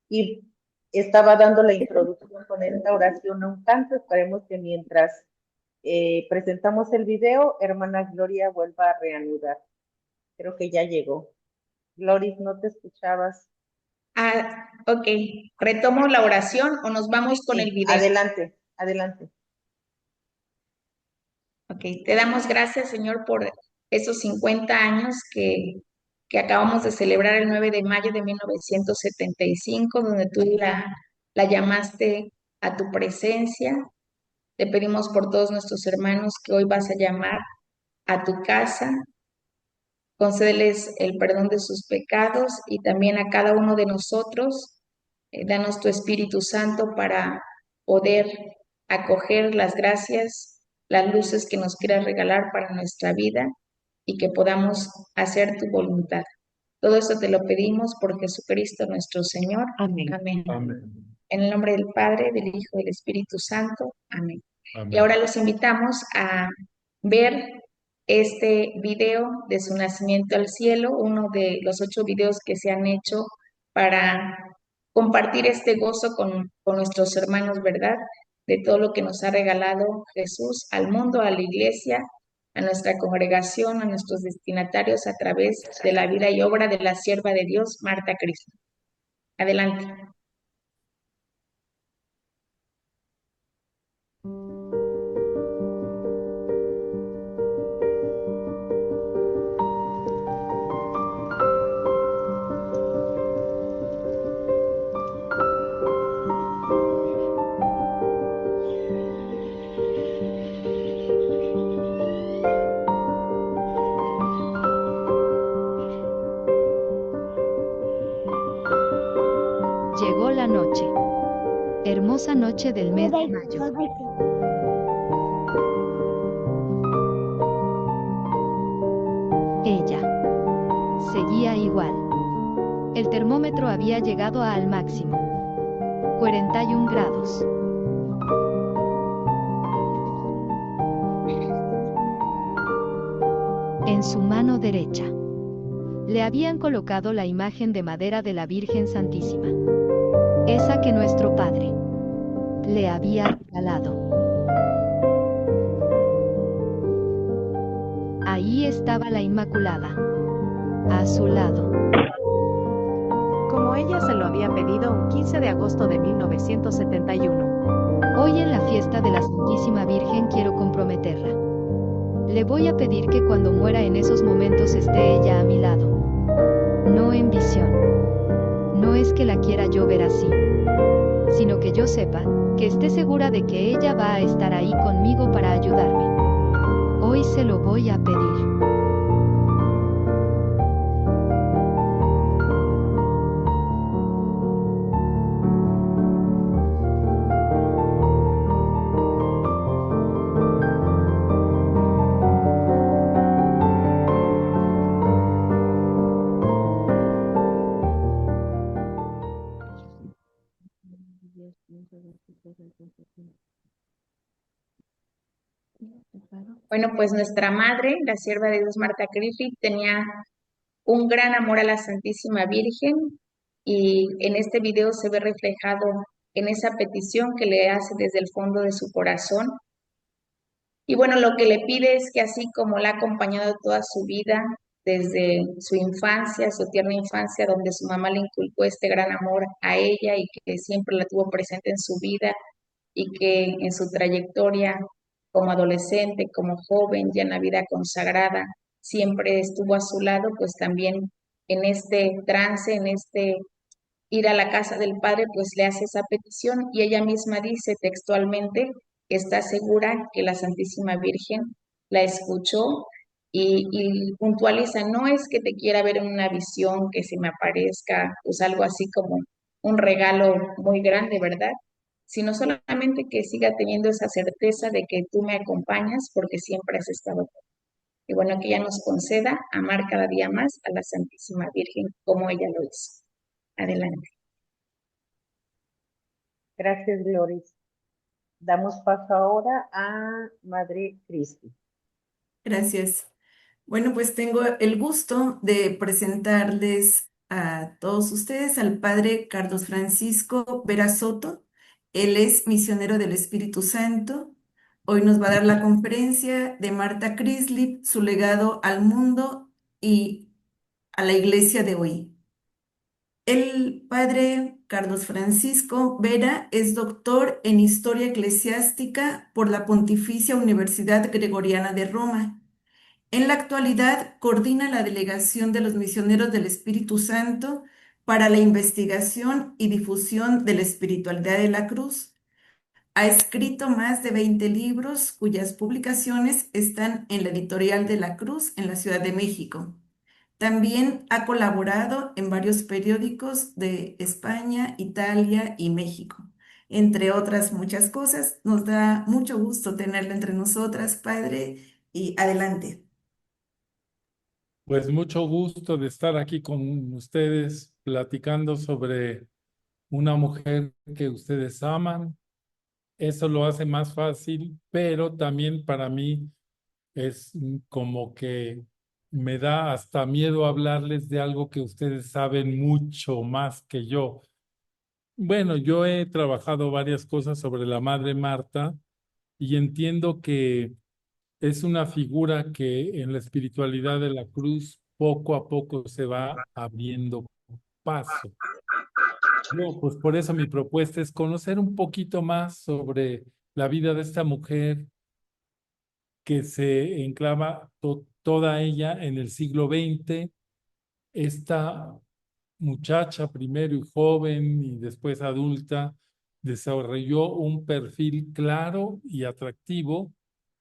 y estaba dando la introducción con esta oración a un canto. Esperemos que mientras presentamos el video, hermana Gloria vuelva a reanudar. Creo que ya llegó. Gloris, ¿no te escuchabas? Ok. ¿Retomo la oración o nos vamos con el Sí, video? adelante, adelante. Ok. Te damos gracias, Señor, por esos 50 años que acabamos de celebrar el 9 de mayo de 1975, donde tú la llamaste a tu presencia. Te pedimos por todos nuestros hermanos que hoy vas a llamar a tu casa. Concédeles el perdón de sus pecados y también a cada uno de nosotros, danos tu Espíritu Santo para poder acoger las gracias, las luces que nos quieras regalar para nuestra vida y que podamos hacer tu voluntad. Todo esto te lo pedimos por Jesucristo nuestro Señor. Amén. Amén. Amén. En el nombre del Padre, del Hijo y del Espíritu Santo. Amén. Y Amén. ahora los invitamos a ver este video de su nacimiento al cielo, uno de los 8 videos que se han hecho para compartir este gozo con nuestros hermanos, ¿verdad? De todo lo que nos ha regalado Jesús al mundo, a la iglesia, a nuestra congregación, a nuestros destinatarios a través de la vida y obra de la sierva de Dios, Marta Cristo. Adelante. Llegó la noche. Hermosa noche del mes de mayo. Ella seguía igual. El termómetro había llegado al máximo. 41 grados. En su mano derecha le habían colocado la imagen de madera de la Virgen Santísima. Esa que nuestro Padre le había regalado. Ahí estaba la Inmaculada, a su lado. Como ella se lo había pedido un 15 de agosto de 1971. Hoy en la fiesta de la Santísima Virgen quiero comprometerla. Le voy a pedir que cuando muera en esos momentos esté ella a mi lado. No en visión. No es que la quiera yo ver así, sino que yo sepa, que esté segura de que ella va a estar ahí conmigo para ayudarme. Hoy se lo voy a pedir. Bueno, pues nuestra madre, la sierva de Dios Marta Griffith, tenía un gran amor a la Santísima Virgen y en este video se ve reflejado en esa petición que le hace desde el fondo de su corazón. Y bueno, lo que le pide es que así como la ha acompañado toda su vida, desde su infancia, su tierna infancia, donde su mamá le inculcó este gran amor a ella y que siempre la tuvo presente en su vida y que en su trayectoria como adolescente, como joven, ya en la vida consagrada, siempre estuvo a su lado, pues también en este trance, en este ir a la casa del Padre, pues le hace esa petición y ella misma dice textualmente que está segura que la Santísima Virgen la escuchó y puntualiza, no es que te quiera ver en una visión, que se me aparezca, pues algo así como un regalo muy grande, ¿verdad? Sino solamente que siga teniendo esa certeza de que tú me acompañas porque siempre has estado conmigo. Y bueno, que ella nos conceda amar cada día más a la Santísima Virgen como ella lo hizo. Adelante. Gracias, Gloris. Damos paso ahora a Madre Cristi. Gracias. Bueno, pues tengo el gusto de presentarles a todos ustedes al padre Carlos Francisco Vera Soto. Él es misionero del Espíritu Santo. Hoy nos va a dar la conferencia de Marta Crislip, su legado al mundo y a la iglesia de hoy. El padre Carlos Francisco Vera es doctor en Historia Eclesiástica por la Pontificia Universidad Gregoriana de Roma. En la actualidad, coordina la Delegación de los Misioneros del Espíritu Santo para la investigación y difusión de la espiritualidad de la cruz. Ha escrito más de 20 libros cuyas publicaciones están en la editorial de la Cruz en la Ciudad de México. También ha colaborado en varios periódicos de España, Italia y México. Entre otras muchas cosas, nos da mucho gusto tenerlo entre nosotras, padre, y adelante. Pues mucho gusto de estar aquí con ustedes platicando sobre una mujer que ustedes aman. Eso lo hace más fácil, pero también para mí es como que me da hasta miedo hablarles de algo que ustedes saben mucho más que yo. Bueno, yo he trabajado varias cosas sobre la Madre Marta y entiendo que es una figura que en la espiritualidad de la cruz poco a poco se va abriendo paso. No, pues por eso mi propuesta es conocer un poquito más sobre la vida de esta mujer que se enclava toda ella en el siglo XX. Esta muchacha, primero y joven y después adulta, desarrolló un perfil claro y atractivo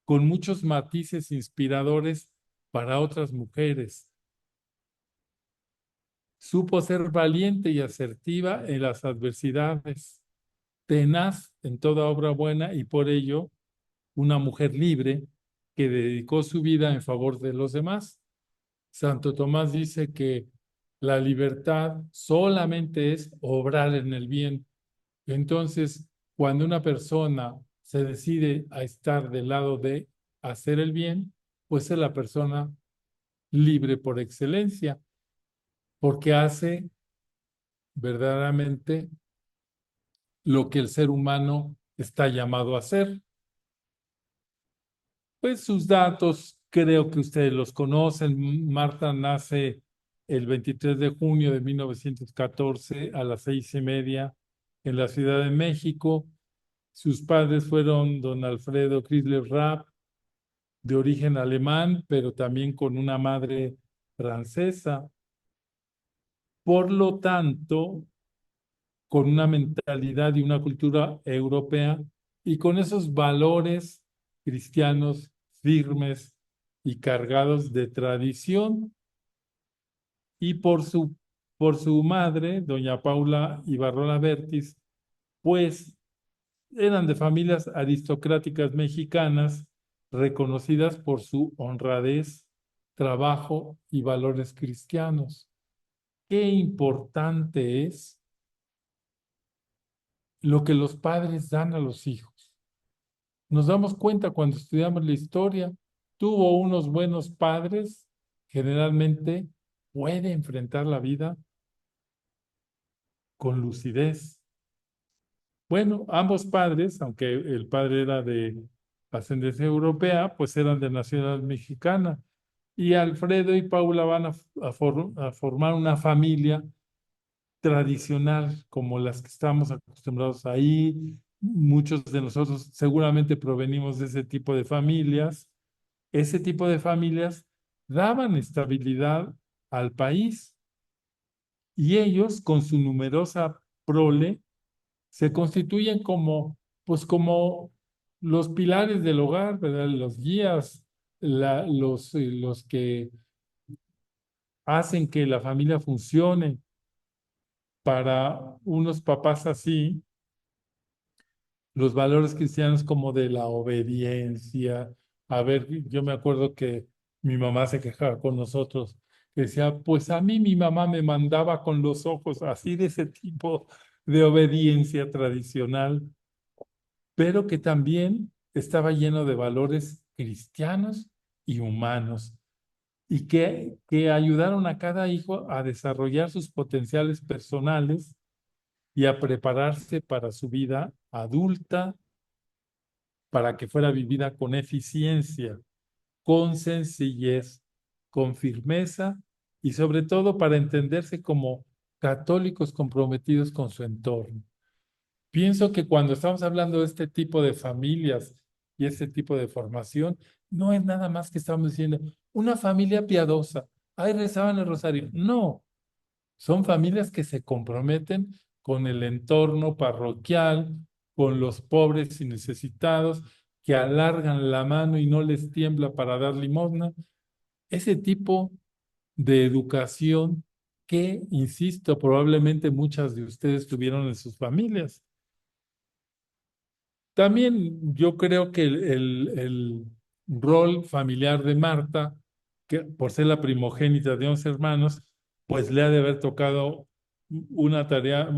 con muchos matices inspiradores para otras mujeres. Supo ser valiente y asertiva en las adversidades, tenaz en toda obra buena y por ello una mujer libre que dedicó su vida en favor de los demás. Santo Tomás dice que la libertad solamente es obrar en el bien. Entonces, cuando una persona se decide a estar del lado de hacer el bien, pues es la persona libre por excelencia, porque hace verdaderamente lo que el ser humano está llamado a hacer. Pues sus datos, creo que ustedes los conocen. Marta nace el 23 de junio de 1914 a las 6:30 en la Ciudad de México. Sus padres fueron don Alfredo Chrysler Rapp, de origen alemán, pero también con una madre francesa. Por lo tanto, con una mentalidad y una cultura europea y con esos valores cristianos firmes y cargados de tradición. Y por su madre, doña Paula Ibarrola Vértiz, pues eran de familias aristocráticas mexicanas reconocidas por su honradez, trabajo y valores cristianos. Qué importante es lo que los padres dan a los hijos. Nos damos cuenta cuando estudiamos la historia, tuvo unos buenos padres, generalmente puede enfrentar la vida con lucidez. Bueno, ambos padres, aunque el padre era de ascendencia europea, pues eran de nacionalidad mexicana. Y Alfredo y Paula van a formar una familia tradicional como las que estamos acostumbrados ahí. Muchos de nosotros seguramente provenimos de ese tipo de familias. Ese tipo de familias daban estabilidad al país y ellos con su numerosa prole se constituyen como, pues como los pilares del hogar, ¿verdad? Los guías, los que hacen que la familia funcione. Para unos papás así, los valores cristianos como de la obediencia. A ver, yo me acuerdo que mi mamá se quejaba con nosotros, que decía, pues a mí mi mamá me mandaba con los ojos, así de ese tipo de obediencia tradicional, pero que también estaba lleno de valores cristianos y humanos. y que ayudaron a cada hijo a desarrollar sus potenciales personales y a prepararse para su vida adulta, para que fuera vivida con eficiencia, con sencillez, con firmeza y sobre todo para entenderse como católicos comprometidos con su entorno. Pienso que cuando estamos hablando de este tipo de familias y este tipo de formación, no es nada más que estamos diciendo una familia piadosa. Ay, rezaban el rosario. No, son familias que se comprometen con el entorno parroquial, con los pobres y necesitados, que alargan la mano y no les tiembla para dar limosna. Ese tipo de educación que, insisto, probablemente muchas de ustedes tuvieron en sus familias. También yo creo que el rol familiar de Marta, que por ser la primogénita de 11 hermanos, pues le ha de haber tocado una tarea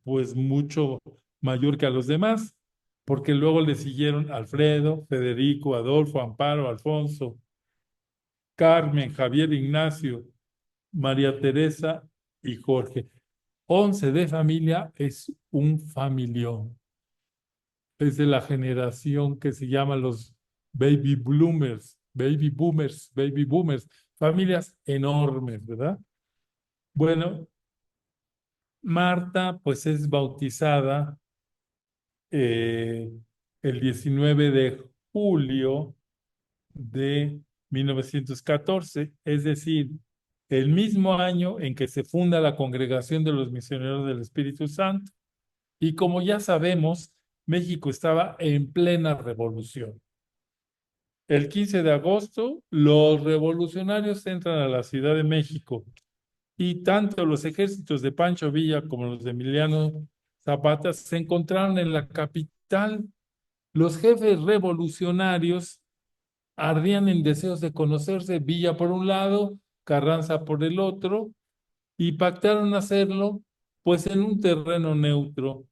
pues mucho mayor que a los demás, porque luego le siguieron Alfredo, Federico, Adolfo, Amparo, Alfonso, Carmen, Javier, Ignacio, María Teresa y Jorge. 11 de familia es un familión. Es de la generación que se llama los baby boomers, familias enormes, ¿verdad? Bueno, Marta pues es bautizada eh, el 19 de julio de 1914, es decir, el mismo año en que se funda la Congregación de los Misioneros del Espíritu Santo. Y como ya sabemos, México estaba en plena revolución. El 15 de agosto, los revolucionarios entran a la Ciudad de México y tanto los ejércitos de Pancho Villa como los de Emiliano Zapata se encontraron en la capital. Los jefes revolucionarios ardían en deseos de conocerse, Villa por un lado, Carranza por el otro, y pactaron hacerlo pues en un terreno neutro.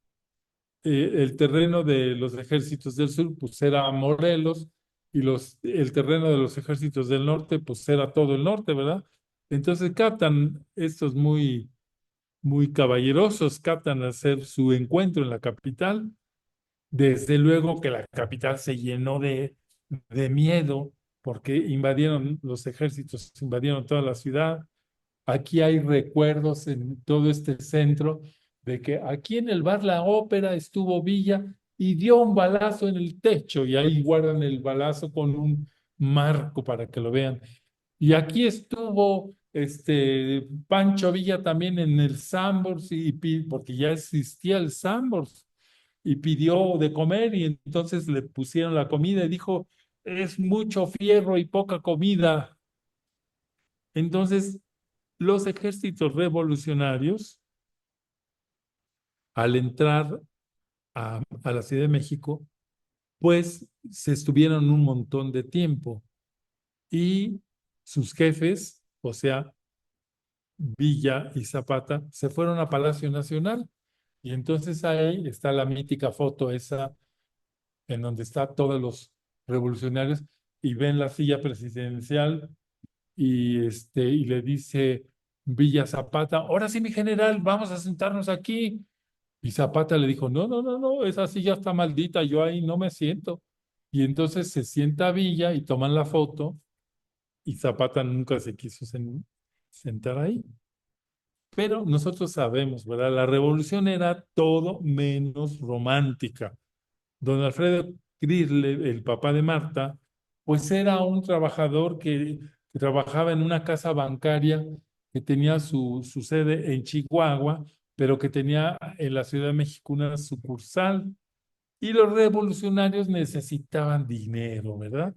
El terreno de los ejércitos del sur pues era Morelos y el terreno de los ejércitos del norte pues era todo el norte, ¿verdad? Entonces captan estos muy caballerosos, captan hacer su encuentro en la capital. Desde luego que la capital se llenó de miedo porque los ejércitos invadieron toda la ciudad. Aquí hay recuerdos en todo este centro de que aquí en el bar La Ópera estuvo Villa y dio un balazo en el techo y ahí guardan el balazo con un marco para que lo vean. Y aquí estuvo Pancho Villa también en el Sambors porque ya existía el Sambors y pidió de comer y entonces le pusieron la comida y dijo, es mucho fierro y poca comida. Entonces, los ejércitos revolucionarios, al entrar a la Ciudad de México, pues se estuvieron un montón de tiempo y sus jefes, o sea, Villa y Zapata, se fueron a Palacio Nacional. Y entonces ahí está la mítica foto esa en donde están todos los revolucionarios y ven la silla presidencial y le dice Villa Zapata, ahora sí, mi general, vamos a sentarnos aquí. Y Zapata le dijo, no, no, no, no, esa silla está maldita, yo ahí no me siento. Y entonces se sienta Villa y toman la foto y Zapata nunca se quiso sentar ahí. Pero nosotros sabemos, ¿verdad? La revolución era todo menos romántica. Don Alfredo Crisle, el papá de Marta, pues era un trabajador que trabajaba en una casa bancaria que tenía su sede en Chihuahua, pero que tenía en la Ciudad de México una sucursal. Y los revolucionarios necesitaban dinero, ¿verdad?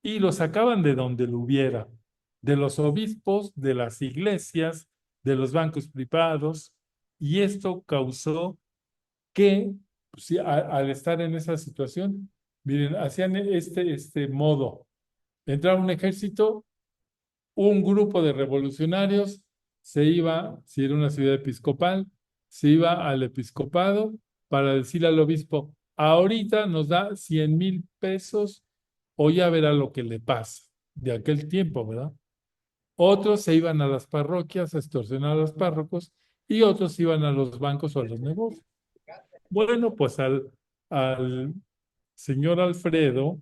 Y lo sacaban de donde lo hubiera, de los obispos, de las iglesias, de los bancos privados, y esto causó que, pues, sí, al estar en esa situación, miren, hacían este modo. Entraba un ejército, un grupo de revolucionarios se iba, si era una ciudad episcopal, se iba al episcopado para decirle al obispo, ahorita nos da 100,000 pesos o ya verá lo que le pasa de aquel tiempo, ¿verdad? Otros se iban a las parroquias a extorsionar a los párrocos y otros iban a los bancos o a los negocios. Bueno, pues al señor Alfredo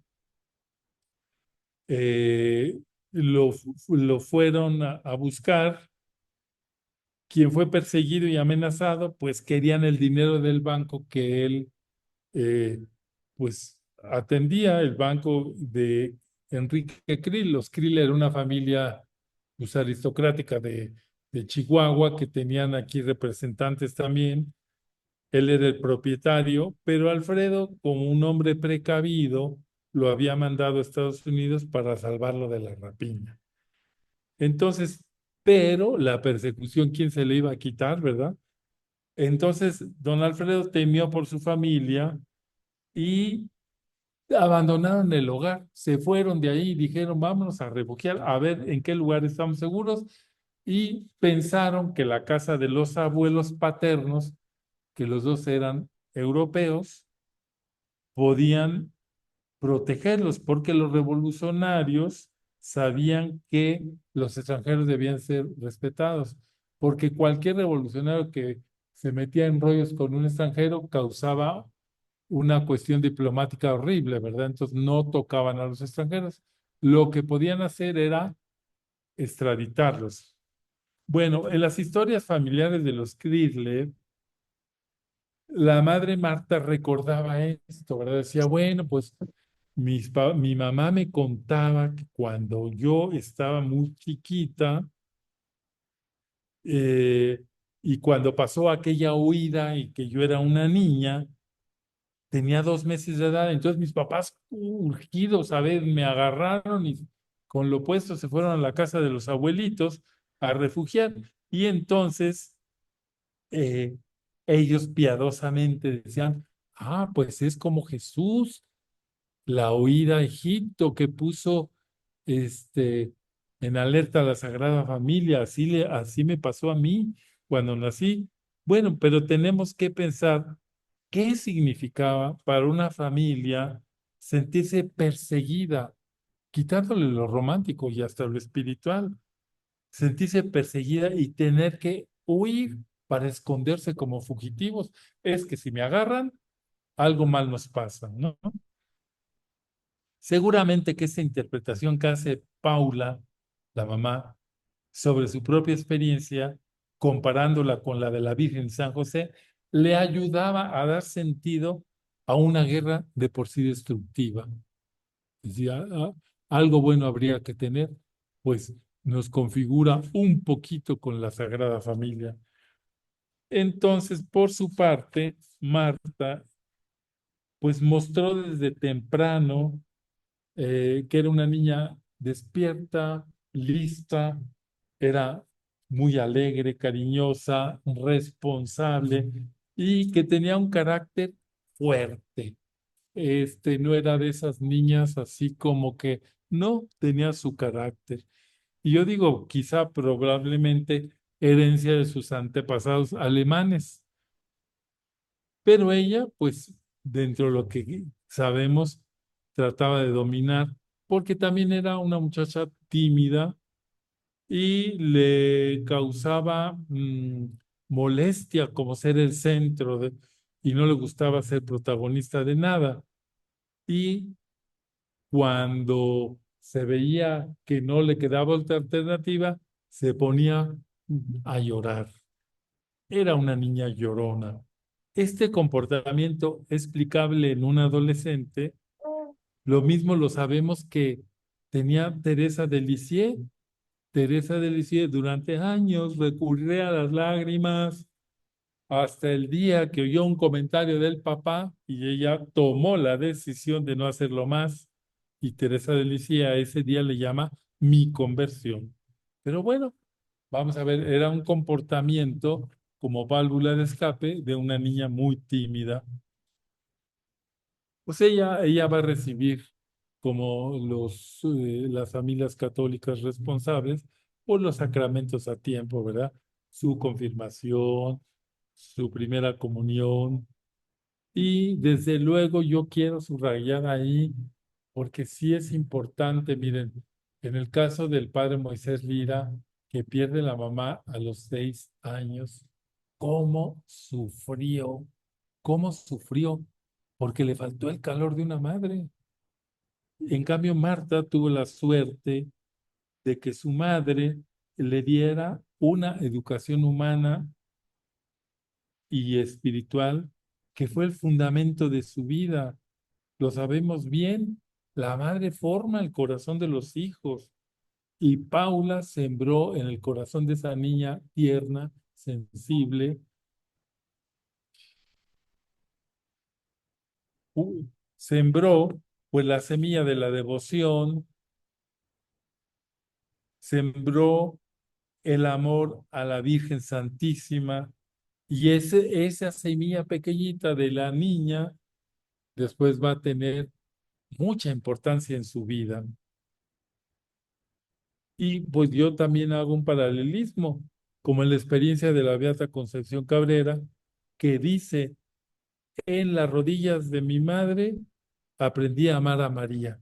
eh, lo fueron a buscar. Quien fue perseguido y amenazado, pues querían el dinero del banco que él eh, pues atendía, el banco de Enrique Krill. Los Krill era una familia pues, aristocrática de Chihuahua que tenían aquí representantes también. Él era el propietario, pero Alfredo, como un hombre precavido, lo había mandado a Estados Unidos para salvarlo de la rapiña. Entonces, pero la persecución, ¿quién se le iba a quitar, verdad? Entonces, don Alfredo temió por su familia y abandonaron el hogar, se fueron de ahí y dijeron, vámonos a refugiar, a ver en qué lugar estamos seguros, y pensaron que la casa de los abuelos paternos, que los dos eran europeos, podían protegerlos, porque los revolucionarios sabían que los extranjeros debían ser respetados, porque cualquier revolucionario que se metía en rollos con un extranjero causaba una cuestión diplomática horrible, ¿verdad? Entonces no tocaban a los extranjeros. Lo que podían hacer era extraditarlos. Bueno, en las historias familiares de los Crisler, la madre Marta recordaba esto, ¿verdad? Decía, bueno, pues mi mamá me contaba que cuando yo estaba muy chiquita eh, y cuando pasó aquella huida y que yo era una niña, tenía 2 meses de edad, entonces mis papás urgidos, a ver, me agarraron y con lo puesto se fueron a la casa de los abuelitos a refugiar. Y entonces eh, ellos piadosamente decían, ah, pues es como Jesús, la huida a Egipto que puso este, en alerta a la Sagrada Familia, así me pasó a mí cuando nací. Bueno, pero tenemos que pensar qué significaba para una familia sentirse perseguida, quitándole lo romántico y hasta lo espiritual, sentirse perseguida y tener que huir para esconderse como fugitivos. Es que si me agarran, algo mal nos pasa, ¿no? Seguramente que esa interpretación que hace Paula, la mamá, sobre su propia experiencia, comparándola con la de la Virgen San José, le ayudaba a dar sentido a una guerra de por sí destructiva. Decía, algo bueno habría que tener, pues nos configura un poquito con la Sagrada Familia. Entonces, por su parte, Marta, pues mostró desde temprano que era una niña despierta, lista, era muy alegre, cariñosa, responsable y que tenía un carácter fuerte. No era de esas niñas así como que no tenía su carácter. Y yo digo, quizá probablemente herencia de sus antepasados alemanes, pero ella, pues, dentro de lo que sabemos, trataba de dominar, porque también era una muchacha tímida y le causaba molestia como ser el centro y no le gustaba ser protagonista de nada. Y cuando se veía que no le quedaba otra alternativa, se ponía a llorar. Era una niña llorona. Este comportamiento explicable en un adolescente, lo mismo lo sabemos que tenía Teresa de Lisieux. Teresa de Lisieux durante años recurría a las lágrimas hasta el día que oyó un comentario del papá y ella tomó la decisión de no hacerlo más. Y Teresa de Lisieux a ese día le llama mi conversión. Pero bueno, vamos a ver, era un comportamiento como válvula de escape de una niña muy tímida. Pues ella va a recibir, como las familias católicas responsables, por los sacramentos a tiempo, ¿verdad? Su confirmación, su primera comunión. Y desde luego yo quiero subrayar ahí, porque sí es importante, miren, En el caso del padre Moisés Lira, que pierde la mamá a los 6 años, ¿cómo sufrió? ¿Cómo sufrió? Porque le faltó el calor de una madre. En cambio, Marta tuvo la suerte de que su madre le diera una educación humana y espiritual que fue el fundamento de su vida. Lo sabemos bien. La madre forma el corazón de los hijos y Paula sembró en el corazón de esa niña tierna, sensible, sembró pues la semilla de la devoción, sembró el amor a la Virgen Santísima y esa semilla pequeñita de la niña después va a tener mucha importancia en su vida. Y pues yo también hago un paralelismo, como en la experiencia de la Beata Concepción Cabrera, que dice, en las rodillas de mi madre aprendí a amar a María.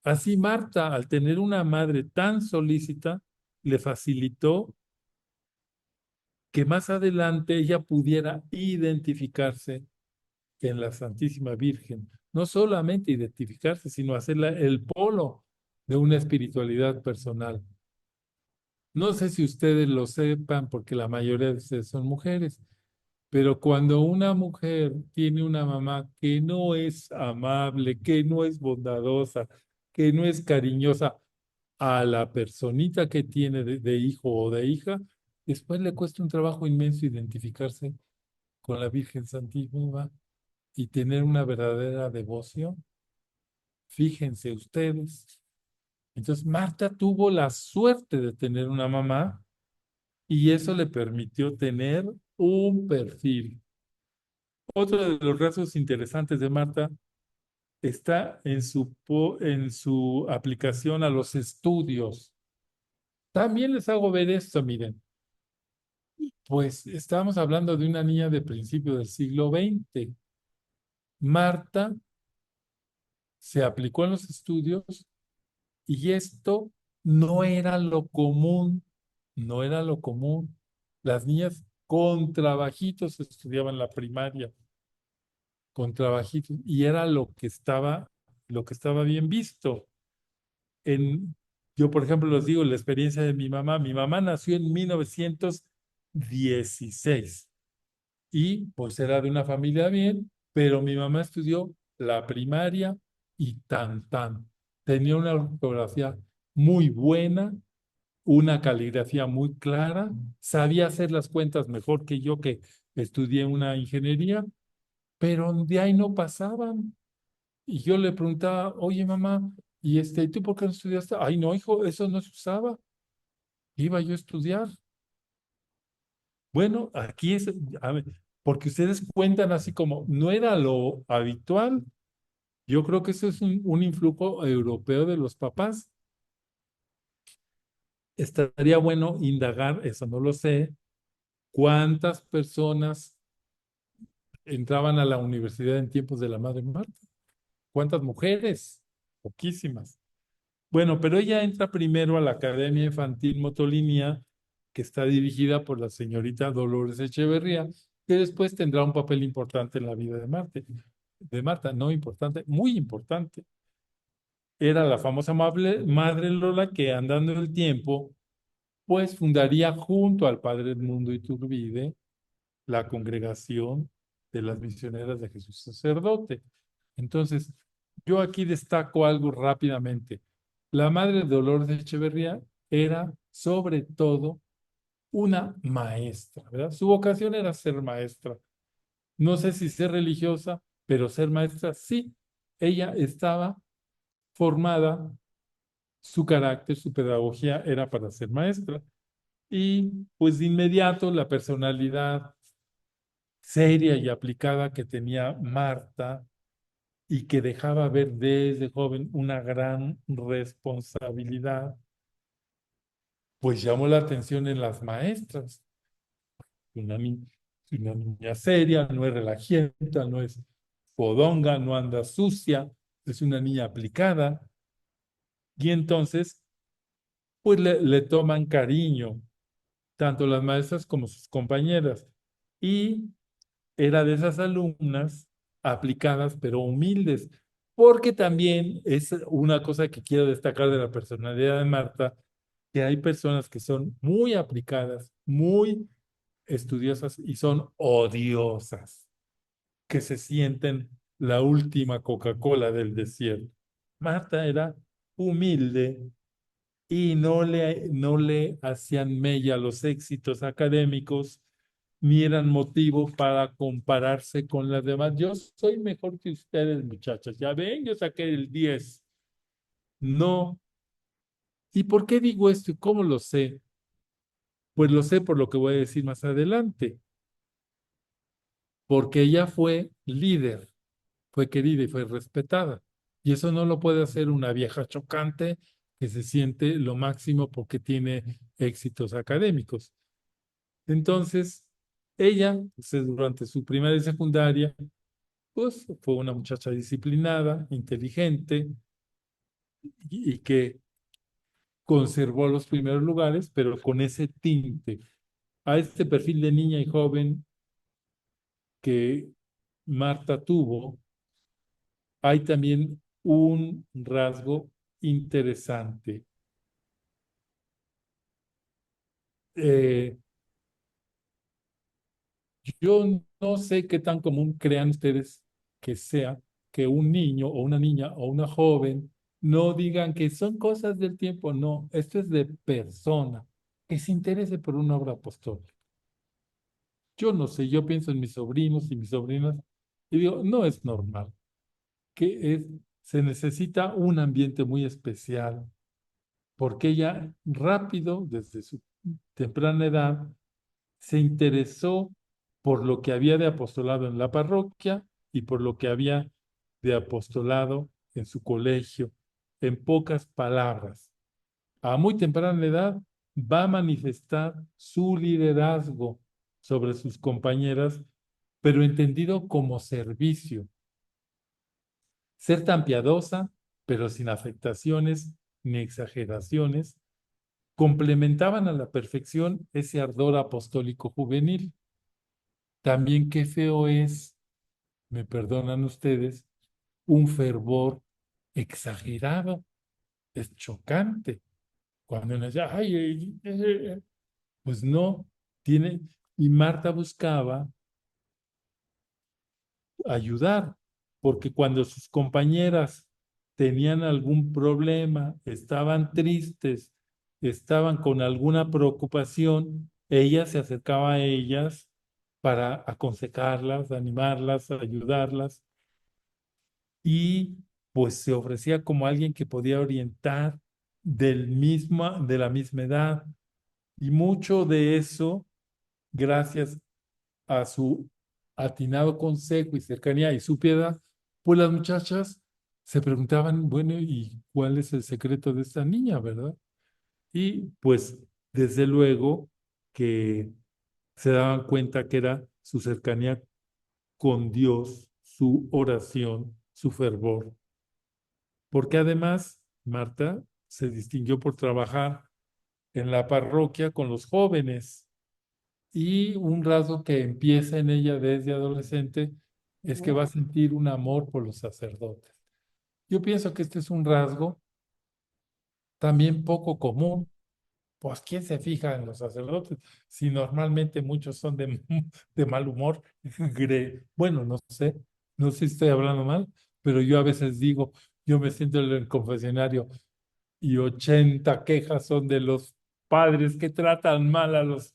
Así Marta, al tener una madre tan solícita, le facilitó que más adelante ella pudiera identificarse en la Santísima Virgen. No solamente identificarse, sino hacerla el polo de una espiritualidad personal. No sé si ustedes lo sepan, porque la mayoría de ustedes son mujeres, pero cuando una mujer tiene una mamá que no es amable, que no es bondadosa, que no es cariñosa a la personita que tiene de hijo o de hija, después le cuesta un trabajo inmenso identificarse con la Virgen Santísima y tener una verdadera devoción. Fíjense ustedes. Entonces, Marta tuvo la suerte de tener una mamá y eso le permitió tener un perfil. Otro de los rasgos interesantes de Marta está en su aplicación a los estudios. También les hago ver esto, miren. Pues estábamos hablando de una niña de principio del siglo XX. Marta se aplicó en los estudios y esto no era lo común, no era lo común. Las niñas con trabajitos estudiaban la primaria, con trabajitos, y era lo que estaba bien visto. En, yo, por ejemplo, les digo la experiencia de mi mamá nació en 1916 y pues era de una familia bien, pero mi mamá estudió la primaria y tan tan. Tenía una ortografía muy buena, una caligrafía muy clara, sabía hacer las cuentas mejor que yo que estudié una ingeniería, pero de ahí no pasaban. Y yo le preguntaba, oye mamá, ¿y tú por qué no estudiaste? Ay, no, hijo, eso no se usaba. Iba yo a estudiar. Bueno, aquí es, a ver, porque ustedes cuentan así como no era lo habitual. Yo creo que eso es un influjo europeo de los papás. Estaría bueno indagar, eso no lo sé, cuántas personas entraban a la universidad en tiempos de la Madre Marta. ¿Cuántas mujeres? Poquísimas. Bueno, pero ella entra primero a la Academia Infantil Motolinía, que está dirigida por la señorita Dolores Echeverría, que después tendrá un papel importante en la vida de Marta, no importante, muy importante. Era la famosa Madre Lola que andando el tiempo, pues fundaría junto al padre Edmundo Iturbide la congregación de las misioneras de Jesús Sacerdote. Entonces, yo aquí destaco algo rápidamente. La madre de Dolores Echeverría era sobre todo una maestra, ¿verdad? Su vocación era ser maestra. No sé si ser religiosa, pero ser maestra sí. Ella estaba formada, su carácter, su pedagogía era para ser maestra. Y pues de inmediato la personalidad seria y aplicada que tenía Marta y que dejaba ver desde joven una gran responsabilidad, pues llamó la atención en las maestras. Una, ni- una niña seria, no es relajienta, no es fodonga, no anda sucia, es una niña aplicada. Y entonces, pues le toman cariño, tanto las maestras como sus compañeras. Y era de esas alumnas aplicadas, pero humildes, porque también es una cosa que quiero destacar de la personalidad de Marta, que hay personas que son muy aplicadas, muy estudiosas y son odiosas, que se sienten la última Coca-Cola del desierto. Marta era humilde y no le hacían mella los éxitos académicos ni eran motivo para compararse con las demás. Yo soy mejor que ustedes, muchachas. Ya ven, yo saqué el 10. No. ¿Y por qué digo esto y cómo lo sé? Pues lo sé por lo que voy a decir más adelante. Porque ella fue líder, fue querida y fue respetada. Y eso no lo puede hacer una vieja chocante que se siente lo máximo porque tiene éxitos académicos. Entonces, ella, pues, durante su primaria y secundaria, pues fue una muchacha disciplinada, inteligente y que conservó los primeros lugares, pero con ese tinte. A este perfil de niña y joven que Marta tuvo, hay también un rasgo interesante. Eh, yo no sé qué tan común crean ustedes que sea que un niño o una niña o una joven no digan que son cosas del tiempo. No, esto es de persona que se interese por una obra apostólica. Yo no sé, yo pienso en mis sobrinos y mis sobrinas y digo, no es normal, se necesita un ambiente muy especial porque ella rápido, desde su temprana edad, se interesó por lo que había de apostolado en la parroquia y por lo que había de apostolado en su colegio. En pocas palabras, a muy temprana edad va a manifestar su liderazgo sobre sus compañeras, pero entendido como servicio. Ser tan piadosa, pero sin afectaciones ni exageraciones, complementaban a la perfección ese ardor apostólico juvenil. También qué feo es, me perdonan ustedes, un fervor exagerado, es chocante. Cuando uno dice, ay, pues no, tiene, y Marta buscaba ayudar, porque cuando sus compañeras tenían algún problema, estaban tristes, estaban con alguna preocupación, ella se acercaba a ellas para aconsejarlas, animarlas, ayudarlas y pues se ofrecía como alguien que podía orientar de la misma edad. Y mucho de eso, gracias a su atinado consejo y cercanía y su piedad, pues las muchachas se preguntaban, bueno, ¿y cuál es el secreto de esta niña, verdad? Y pues desde luego que se daban cuenta que era su cercanía con Dios, su oración, su fervor. Porque además Marta se distinguió por trabajar en la parroquia con los jóvenes. Y un rasgo que empieza en ella desde adolescente es que va a sentir un amor por los sacerdotes. Yo pienso que este es un rasgo también poco común. Pues, ¿quién se fija en los sacerdotes? Si normalmente muchos son de mal humor. Bueno, no sé, no sé si estoy hablando mal, pero yo a veces digo, yo me siento en el confesionario y 80 quejas son de los padres que tratan mal a los...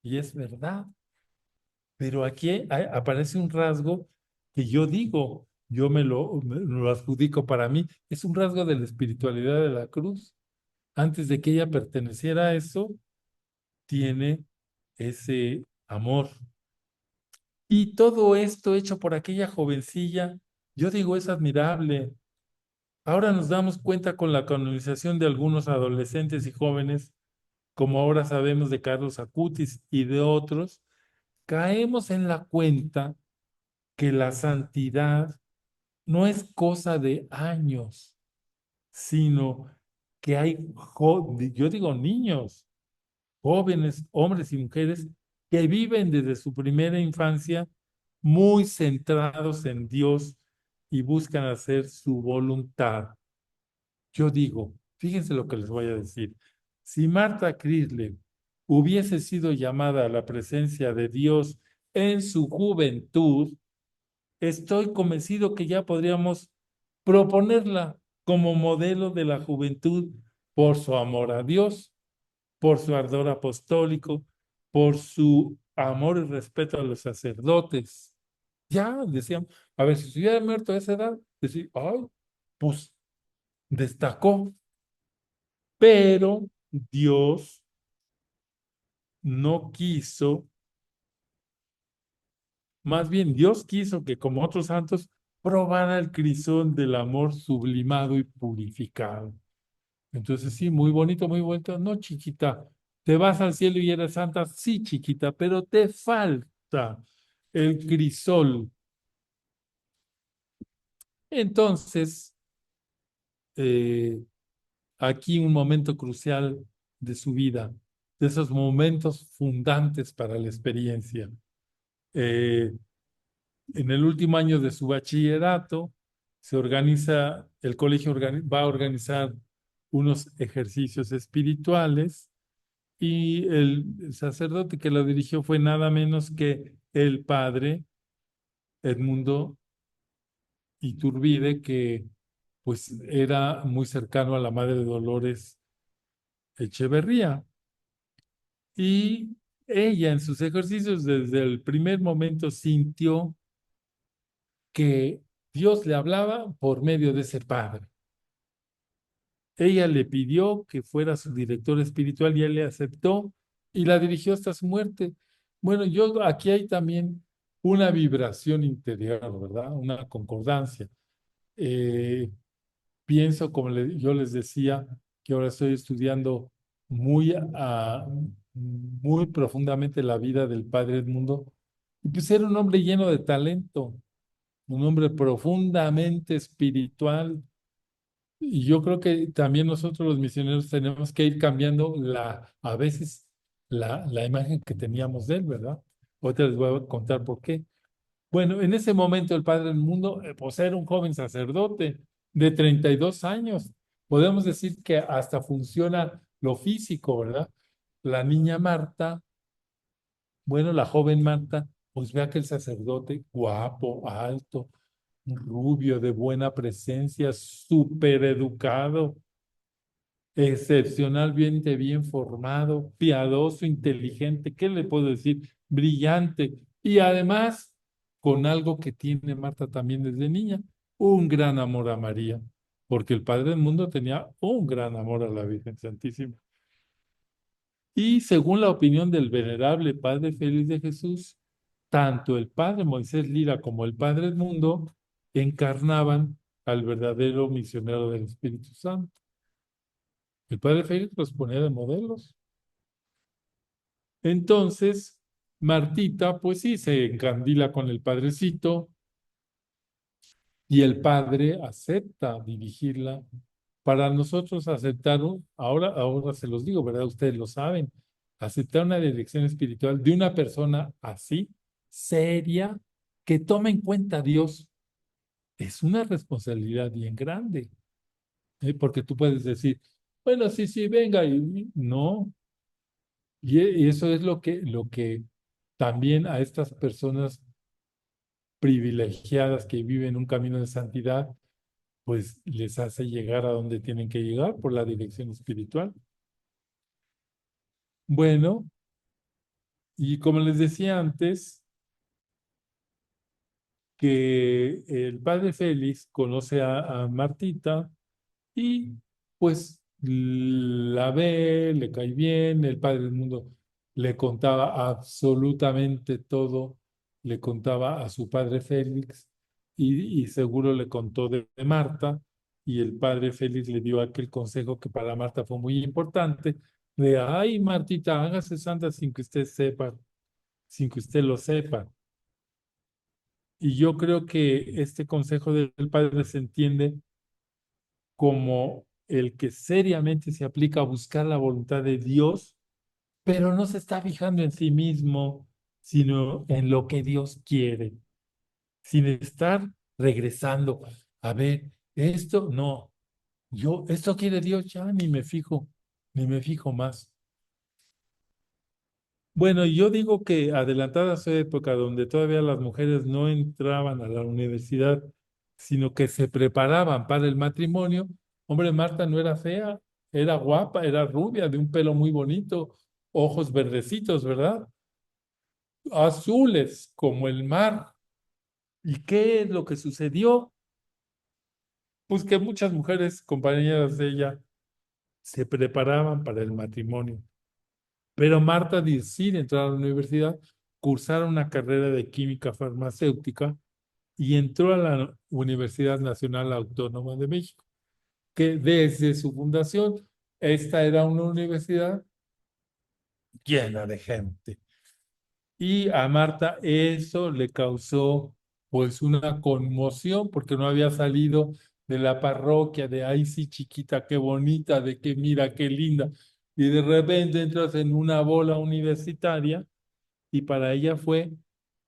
Y es verdad. Pero aquí aparece un rasgo que yo digo, yo me lo adjudico para mí, es un rasgo de la espiritualidad de la cruz. Antes de que ella perteneciera a eso, tiene ese amor. Y todo esto hecho por aquella jovencilla, yo digo, es admirable. Ahora nos damos cuenta con la canonización de algunos adolescentes y jóvenes, como ahora sabemos de Carlos Acutis y de otros, caemos en la cuenta que la santidad no es cosa de años, sino que hay, yo digo niños, jóvenes, hombres y mujeres, que viven desde su primera infancia muy centrados en Dios y buscan hacer su voluntad. Yo digo, fíjense lo que les voy a decir. Si Marta Crisler hubiese sido llamada a la presencia de Dios en su juventud, estoy convencido que ya podríamos proponerla como modelo de la juventud por su amor a Dios, por su ardor apostólico, por su amor y respeto a los sacerdotes. Ya decíamos, a ver, si se hubiera muerto a esa edad, decir, ay, pues destacó, pero Dios no quiso, más bien Dios quiso que como otros santos probara el crisol del amor sublimado y purificado. Entonces sí, muy bonito, muy bonito. No, chiquita, te vas al cielo y eres santa, sí, chiquita, pero te falta el crisol. Entonces, eh, aquí un momento crucial de su vida, de esos momentos fundantes para la experiencia. Eh, en el último año de su bachillerato, el colegio va a organizar unos ejercicios espirituales y el sacerdote que lo dirigió fue nada menos que el padre Edmundo Iturbide, que pues era muy cercano a la madre de Dolores Echeverría. Y ella en sus ejercicios desde el primer momento sintió que Dios le hablaba por medio de ese padre. Ella le pidió que fuera su director espiritual y él le aceptó y la dirigió hasta su muerte. Bueno, aquí hay también una vibración interior, ¿verdad? Una concordancia. Eh, Pienso, como yo les decía, que ahora estoy estudiando muy profundamente la vida del padre Edmundo. Y pues era un hombre lleno de talento, un hombre profundamente espiritual. Y yo creo que también nosotros los misioneros tenemos que ir cambiando a veces la imagen que teníamos de él, ¿verdad? Ahorita les voy a contar por qué. Bueno, en ese momento el padre del mundo, pues era un joven sacerdote de 32 años. Podemos decir que hasta funciona lo físico, ¿verdad? La niña Marta, bueno, la joven Marta, pues ve a aquel sacerdote guapo, alto, rubio, de buena presencia, súper educado, excepcionalmente bien formado, piadoso, inteligente, ¿qué le puedo decir? Brillante. Y además, con algo que tiene Marta también desde niña, un gran amor a María, porque el Padre del Mundo tenía un gran amor a la Virgen Santísima. Y según la opinión del venerable Padre Félix de Jesús, tanto el Padre Moisés Lira como el Padre Edmundo encarnaban al verdadero misionero del Espíritu Santo. El Padre Félix los ponía de modelos. Entonces, Martita, pues sí, se encandila con el padrecito y el padre acepta dirigirla. Para nosotros aceptar, ahora se los digo, ¿verdad? Ustedes lo saben. Aceptar una dirección espiritual de una persona así, seria, que toma en cuenta a Dios, es una responsabilidad bien grande. Porque tú puedes decir, bueno, sí, sí, venga, y no. Y eso es lo que también a estas personas privilegiadas que viven un camino de santidad, pues les hace llegar a donde tienen que llegar por la dirección espiritual. Bueno, y como les decía antes, que el padre Félix conoce a Martita y pues la ve, le cae bien, el padre del mundo le contaba absolutamente todo, le contaba a su padre Félix y seguro le contó de Marta y el padre Félix le dio aquel consejo que para Marta fue muy importante, de, ay, Martita, hágase santa sin que usted sepa, sin que usted lo sepa. Y yo creo que este consejo del padre se entiende como el que seriamente se aplica a buscar la voluntad de Dios, pero no se está fijando en sí mismo, sino en lo que Dios quiere, sin estar regresando. A ver, esto no, esto quiere Dios, ya ni me fijo más. Bueno, yo digo que adelantada a su época, donde todavía las mujeres no entraban a la universidad, sino que se preparaban para el matrimonio, hombre, Marta no era fea, era guapa, era rubia, de un pelo muy bonito, ojos verdecitos, ¿verdad? Azules como el mar. ¿Y qué es lo que sucedió? Pues que muchas mujeres, compañeras de ella, se preparaban para el matrimonio. Pero Marta decide entrar a la universidad, cursar una carrera de química farmacéutica y entró a la Universidad Nacional Autónoma de México, que desde su fundación, esta era una universidad llena de gente. Y a Marta eso le causó pues una conmoción porque no había salido de la parroquia, de ay sí chiquita, qué bonita, de que mira, qué linda. Y de repente entras en una bola universitaria y para ella fue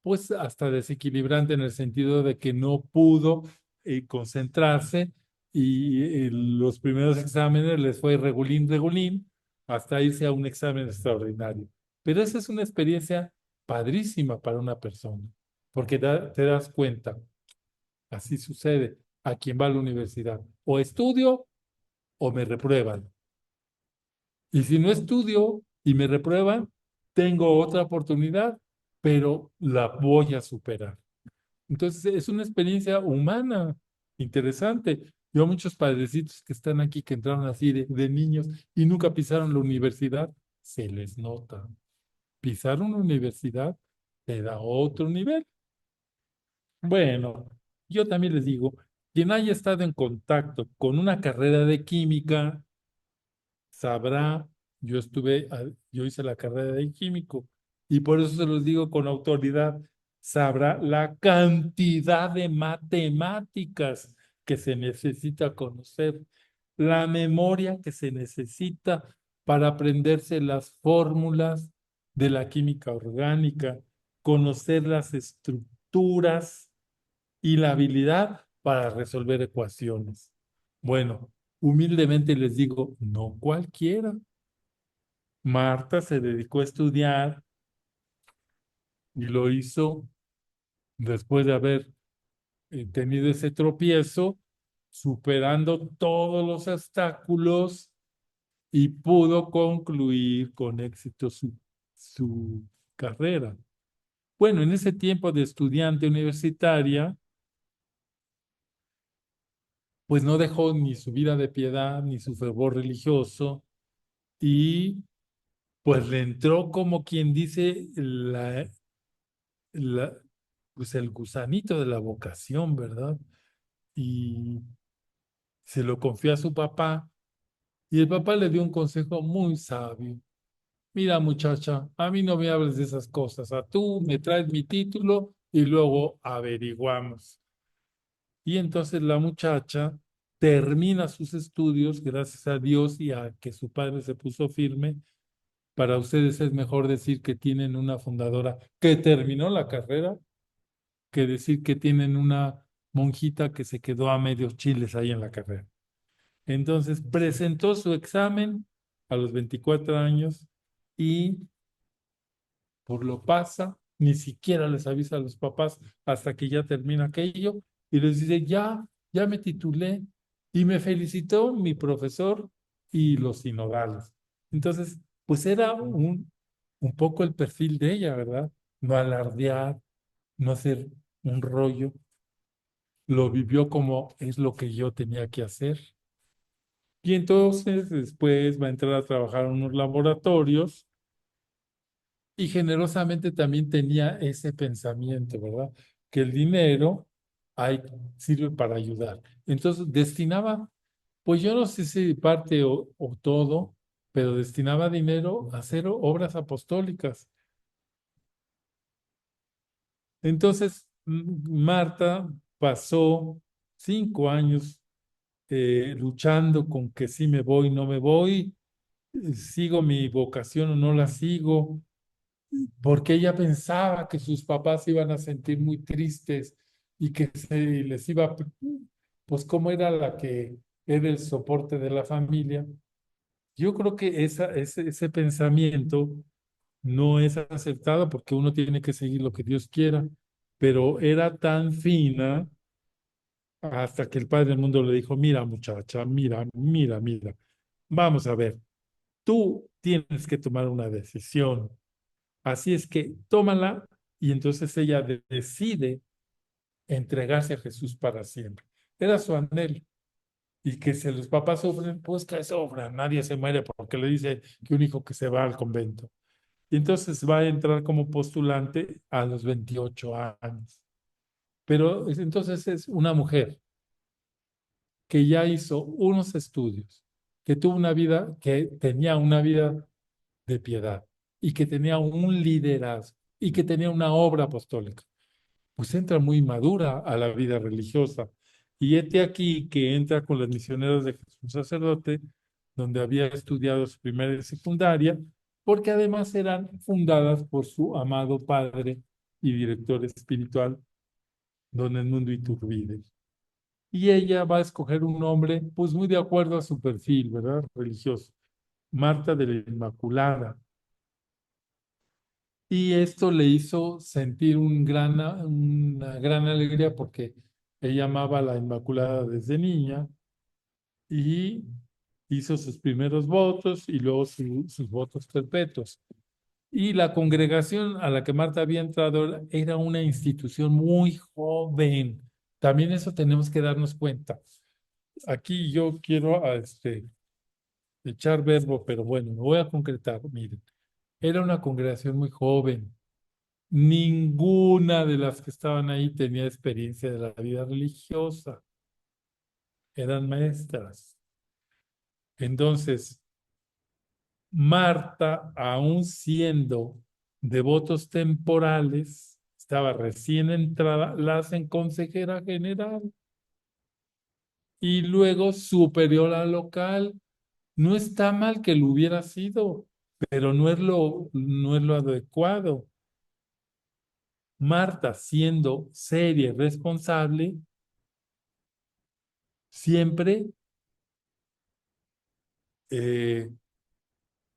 pues hasta desequilibrante en el sentido de que no pudo concentrarse y los primeros exámenes les fue regulín, regulín, hasta irse a un examen extraordinario. Pero esa es una experiencia padrísima para una persona, porque te das cuenta, así sucede a quien va a la universidad, o estudio o me reprueban. Y si no estudio y me reprueban, tengo otra oportunidad, pero la voy a superar. Entonces, es una experiencia humana interesante. Yo muchos padrecitos que están aquí, que entraron así de niños y nunca pisaron la universidad, se les nota. Pisar una universidad te da otro nivel. Bueno, yo también les digo, quien haya estado en contacto con una carrera de química, sabrá, yo hice la carrera de químico y por eso se los digo con autoridad, sabrá la cantidad de matemáticas que se necesita conocer, la memoria que se necesita para aprenderse las fórmulas de la química orgánica, conocer las estructuras y la habilidad para resolver ecuaciones. Bueno, humildemente les digo, no cualquiera. Marta se dedicó a estudiar y lo hizo después de haber tenido ese tropiezo, superando todos los obstáculos y pudo concluir con éxito su carrera. Bueno, en ese tiempo de estudiante universitaria, pues no dejó ni su vida de piedad, ni su fervor religioso, y pues le entró como quien dice la, pues el gusanito de la vocación, ¿verdad? Y se lo confió a su papá y el papá le dio un consejo muy sabio. Mira, muchacha, a mí no me hables de esas cosas, a tú me traes mi título y luego averiguamos. Y entonces la muchacha termina sus estudios, gracias a Dios y a que su padre se puso firme. Para ustedes es mejor decir que tienen una fundadora que terminó la carrera que decir que tienen una monjita que se quedó a medios chiles ahí en la carrera. Entonces presentó su examen a los 24 años y por lo pasa, ni siquiera les avisa a los papás hasta que ya termina aquello y les dice, ya me titulé y me felicitó mi profesor y los sinodales. Entonces, pues era un poco el perfil de ella, ¿verdad? No alardear, no hacer un rollo, lo vivió como es lo que yo tenía que hacer. Y entonces después va a entrar a trabajar en unos laboratorios y generosamente también tenía ese pensamiento, ¿verdad? Que el dinero hay, sirve para ayudar. Entonces destinaba, pues yo no sé si parte o todo, pero destinaba dinero a hacer obras apostólicas. Entonces Marta pasó 5 años luchando con que sí me voy, no me voy, sigo mi vocación o no la sigo, porque ella pensaba que sus papás se iban a sentir muy tristes y que les iba, pues como era la que era el soporte de la familia. Yo creo que ese pensamiento no es aceptado porque uno tiene que seguir lo que Dios quiera, pero era tan fina hasta que el Padre del Mundo le dijo, mira muchacha, mira, vamos a ver, tú tienes que tomar una decisión, así es que tómala y entonces ella decide entregarse a Jesús para siempre. Era su anhelo. Y que si los papás sufren, pues que sufran, nadie se muere porque le dice que un hijo que se va al convento. Y entonces va a entrar como postulante a los 28 años. Pero entonces es una mujer que ya hizo unos estudios, que tuvo una vida, que tenía una vida de piedad y que tenía un liderazgo y que tenía una obra apostólica. Pues entra muy madura a la vida religiosa. Y este aquí que entra con las misioneras de Jesús Sacerdote, donde había estudiado su primaria y secundaria, porque además eran fundadas por su amado padre y director espiritual, don Edmundo Iturbide. Y ella va a escoger un nombre, pues muy de acuerdo a su perfil, ¿verdad? Religioso. Marta de la Inmaculada. Y esto le hizo sentir una gran alegría porque ella amaba a la Inmaculada desde niña y hizo sus primeros votos y luego sus votos perpetuos. Y la congregación a la que Marta había entrado era una institución muy joven. También eso tenemos que darnos cuenta. Aquí yo quiero echar verbo, pero bueno, me voy a concretar. Miren, era una congregación muy joven. Ninguna de las que estaban ahí tenía experiencia de la vida religiosa. Eran maestras. Entonces, Marta, aún siendo devotos temporales, estaba recién entrada, la hacen consejera general y luego superiora local. No está mal que lo hubiera sido, pero no es lo adecuado. Marta, siendo seria y responsable, siempre eh,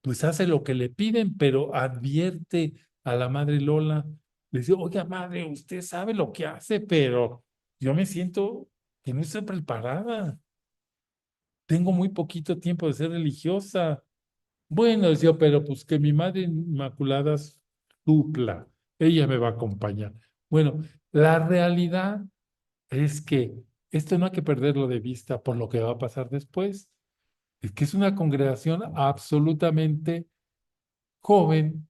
pues hace lo que le piden, pero advierte a la madre Lola, le dice, oiga madre, usted sabe lo que hace, pero yo me siento que no estoy preparada. Tengo muy poquito tiempo de ser religiosa. Bueno, decía, pero pues que mi madre Inmaculada supla, ella me va a acompañar. Bueno, la realidad es que esto no hay que perderlo de vista por lo que va a pasar después. Es que es una congregación absolutamente joven,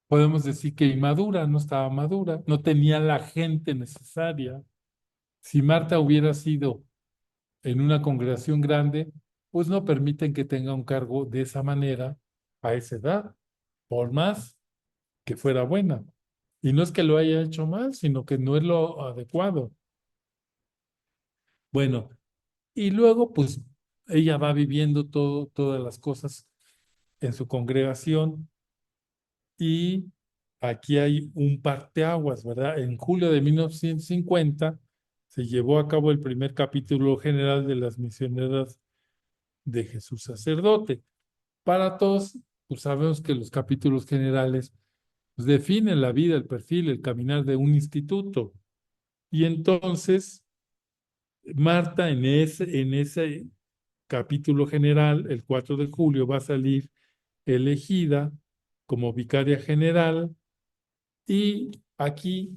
podemos decir que inmadura, no estaba madura, no tenía la gente necesaria. Si Marta hubiera sido en una congregación grande, pues no permiten que tenga un cargo de esa manera a esa edad, por más que fuera buena. Y no es que lo haya hecho mal, sino que no es lo adecuado. Bueno, y luego pues ella va viviendo todas las cosas en su congregación. Y aquí hay un parteaguas, ¿verdad? En julio de 1950 se llevó a cabo el primer capítulo general de las misioneras de Jesús Sacerdote. Para todos, pues sabemos que los capítulos generales pues, definen la vida, el perfil, el caminar de un instituto. Y entonces, Marta, en ese capítulo general, el 4 de julio, va a salir elegida como vicaria general. Y aquí,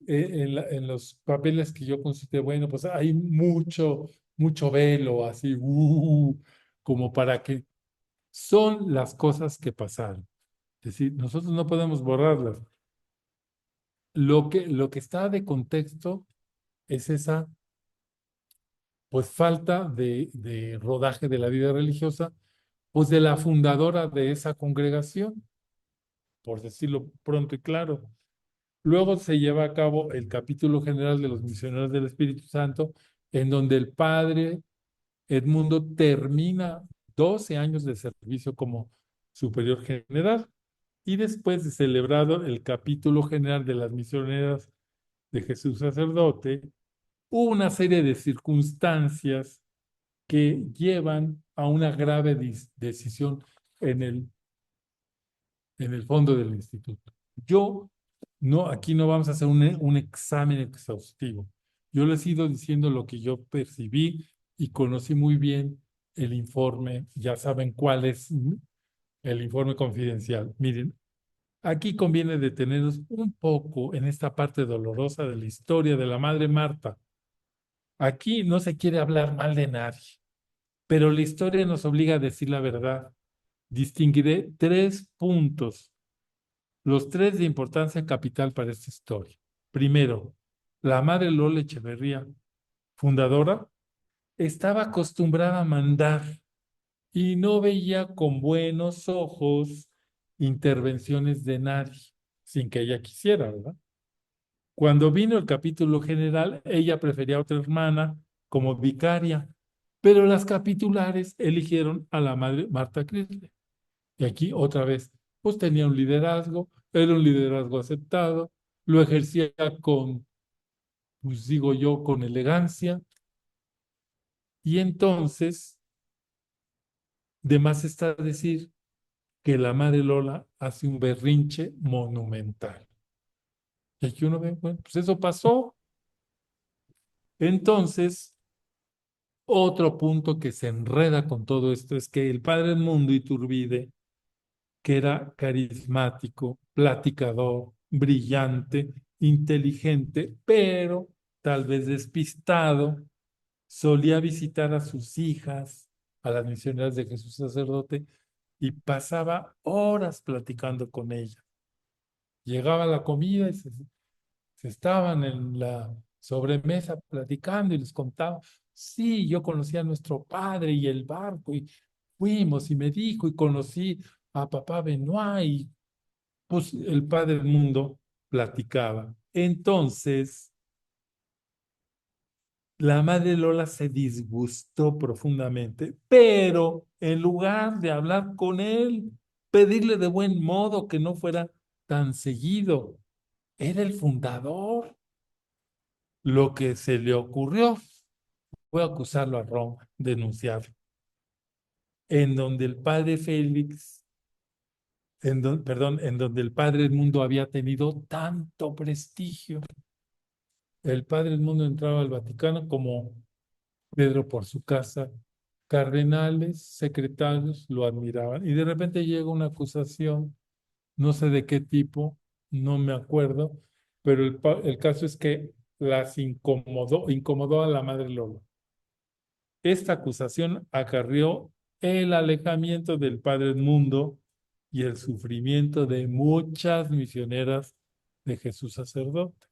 en los papeles que yo consulté, bueno, pues hay mucho velo, así, como para que son las cosas que pasaron. Es decir, nosotros no podemos borrarlas. Lo que está de contexto es esa, pues, falta de rodaje de la vida religiosa, pues, de la fundadora de esa congregación, por decirlo pronto y claro. Luego se lleva a cabo el capítulo general de los misioneros del Espíritu Santo, en donde el padre Edmundo termina 12 años de servicio como superior general y después de celebrado el capítulo general de las misioneras de Jesús Sacerdote, hubo una serie de circunstancias que llevan a una grave decisión en el fondo del instituto. Aquí no vamos a hacer un examen exhaustivo. Yo les he ido diciendo lo que yo percibí y conocí muy bien el informe. Ya saben cuál es el informe confidencial. Miren, aquí conviene detenernos un poco en esta parte dolorosa de la historia de la Madre Marta. Aquí no se quiere hablar mal de nadie, pero la historia nos obliga a decir la verdad. Distinguiré 3 puntos, los 3 de importancia capital para esta historia. Primero, la Madre Lola Echeverría, fundadora, estaba acostumbrada a mandar y no veía con buenos ojos intervenciones de nadie, sin que ella quisiera, ¿verdad? Cuando vino el capítulo general, ella prefería a otra hermana como vicaria, pero las capitulares eligieron a la Madre Marta Crisle. Y aquí otra vez, pues tenía un liderazgo, era un liderazgo aceptado, lo ejercía con, pues digo yo, con elegancia. Y entonces, de más está decir que la Madre Lola hace un berrinche monumental. Y aquí uno ve, bueno, pues eso pasó. Entonces, otro punto que se enreda con todo esto es que el padre Edmundo Iturbide, que era carismático, platicador, brillante, inteligente, pero tal vez despistado, solía visitar a sus hijas, a las misioneras de Jesús Sacerdote, y pasaba horas platicando con ellas. Llegaba la comida y se estaban en la sobremesa platicando y les contaba, sí, yo conocí a nuestro padre y el barco y fuimos y me dijo y conocí a papá Benoit y pues el padre del mundo platicaba. Entonces, la madre Lola se disgustó profundamente, pero en lugar de hablar con él, pedirle de buen modo que no fuera tan seguido, era el fundador. Lo que se le ocurrió fue acusarlo a Roma, denunciarlo, en donde el padre Félix, en donde el padre Edmundo había tenido tanto prestigio. El padre Edmundo entraba al Vaticano como Pedro por su casa, cardenales, secretarios lo admiraban y de repente llega una acusación, no sé de qué tipo, no me acuerdo, pero el caso es que las incomodó a la madre Lola. Esta acusación acarrió el alejamiento del padre Edmundo y el sufrimiento de muchas misioneras de Jesús Sacerdote.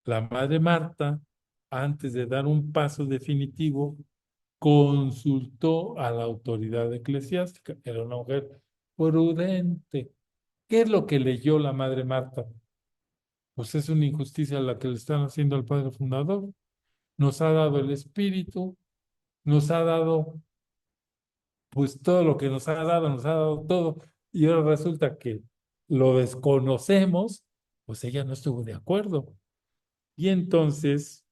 La madre Marta, antes de dar un paso definitivo, consultó a la autoridad eclesiástica. Era una mujer prudente. ¿Qué es lo que leyó la madre Marta? Pues es una injusticia la que le están haciendo al padre fundador. Nos ha dado el Espíritu, nos ha dado pues todo lo que nos ha dado todo. Y ahora resulta que lo desconocemos, pues ella no estuvo de acuerdo. Y entonces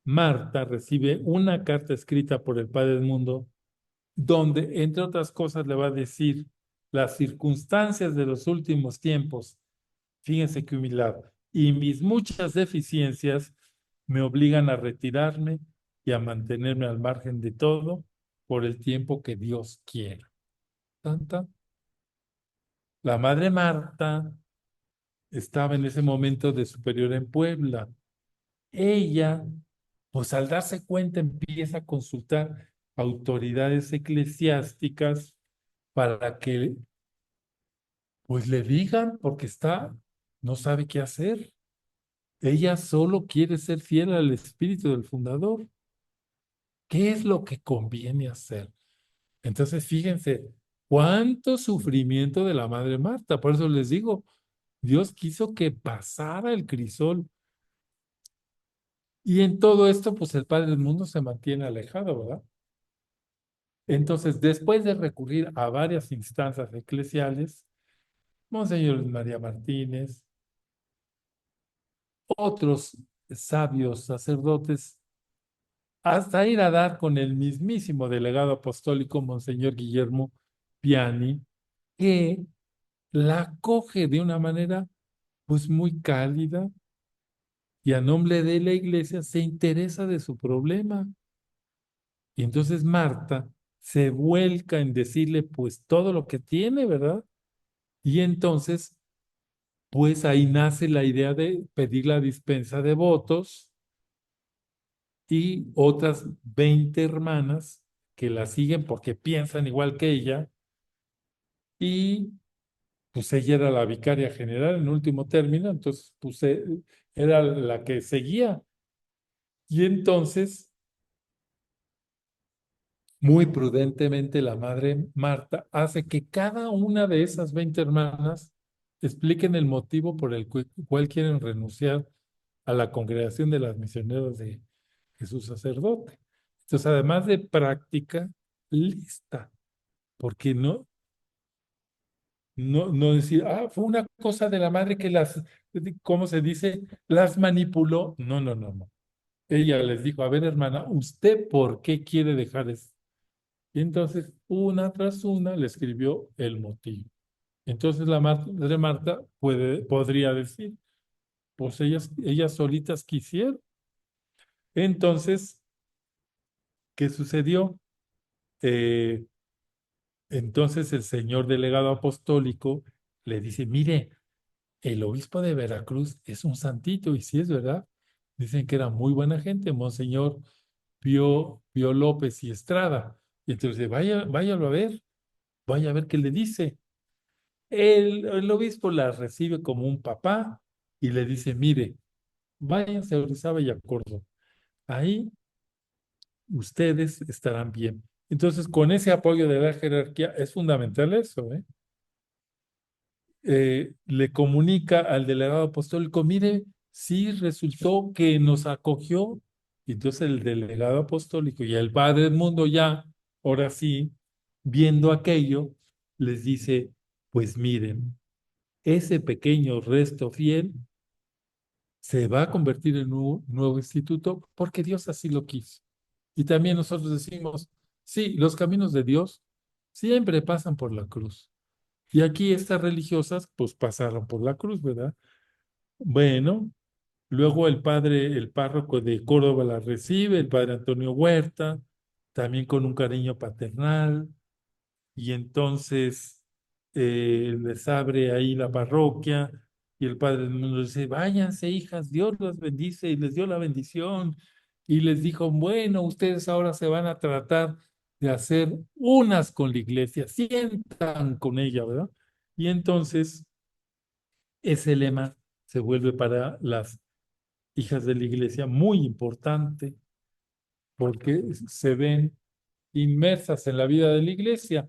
Marta recibe una carta escrita por el Padre del Mundo, donde, entre otras cosas, le va a decir las circunstancias de los últimos tiempos. Fíjense qué humildad. Y mis muchas deficiencias me obligan a retirarme y a mantenerme al margen de todo por el tiempo que Dios quiera. Tanta. La madre Marta estaba en ese momento de superior en Puebla. Ella, pues al darse cuenta, empieza a consultar autoridades eclesiásticas para que pues le digan, porque no sabe qué hacer. Ella solo quiere ser fiel al espíritu del fundador. ¿Qué es lo que conviene hacer? Entonces, fíjense, cuánto sufrimiento de la madre Marta. Por eso les digo, Dios quiso que pasara el crisol. Y en todo esto, pues el Padre del Mundo se mantiene alejado, ¿verdad? Entonces, después de recurrir a varias instancias eclesiales, Monseñor Luis María Martínez, otros sabios sacerdotes, hasta ir a dar con el mismísimo delegado apostólico, Monseñor Guillermo Piani, que la acoge de una manera pues muy cálida y a nombre de la iglesia se interesa de su problema. Y entonces Marta se vuelca en decirle pues todo lo que tiene, ¿verdad? Y entonces pues ahí nace la idea de pedir la dispensa de votos y otras 20 hermanas que la siguen porque piensan igual que ella y pues ella era la vicaria general en último término, entonces pues era la que seguía. Y entonces, muy prudentemente, la madre Marta hace que cada una de esas 20 hermanas expliquen el motivo por el cual quieren renunciar a la congregación de las misioneras de Jesús sacerdote. Entonces, además de práctica, lista, porque no decir, fue una cosa de la madre que ¿cómo se dice? Las manipuló. No, no, no, no. Ella les dijo, a ver, hermana, ¿usted por qué quiere dejar eso? Y entonces, una tras una, le escribió el motivo. Entonces, la madre Marta podría decir, pues ellas solitas quisieron. Entonces, ¿qué sucedió? Eh, entonces, el señor delegado apostólico le dice, mire, el obispo de Veracruz es un santito, y sí es verdad. Dicen que era muy buena gente, Monseñor Pío López y Estrada. Y entonces, váyalo a ver, vaya a ver qué le dice. El obispo la recibe como un papá y le dice, mire, váyanse a Orizaba y a Córdoba. Ahí ustedes estarán bien. Entonces, con ese apoyo de la jerarquía, es fundamental eso, ¿eh? Le comunica al delegado apostólico, mire, sí resultó que nos acogió. Y entonces el delegado apostólico y el Padre del Mundo ya, ahora sí, viendo aquello, les dice, pues miren, ese pequeño resto fiel se va a convertir en un nuevo instituto porque Dios así lo quiso. Y también nosotros decimos, sí, los caminos de Dios siempre pasan por la cruz. Y aquí estas religiosas, pues pasaron por la cruz, ¿verdad? Bueno, luego el párroco de Córdoba la recibe, el padre Antonio Huerta, también con un cariño paternal, y entonces les abre ahí la parroquia, y el padre del mundo dice, váyanse, hijas, Dios las bendice, y les dio la bendición, y les dijo, bueno, ustedes ahora se van a tratar de hacer unas con la iglesia, sientan con ella, ¿verdad? Y entonces ese lema se vuelve para las hijas de la iglesia muy importante porque se ven inmersas en la vida de la iglesia.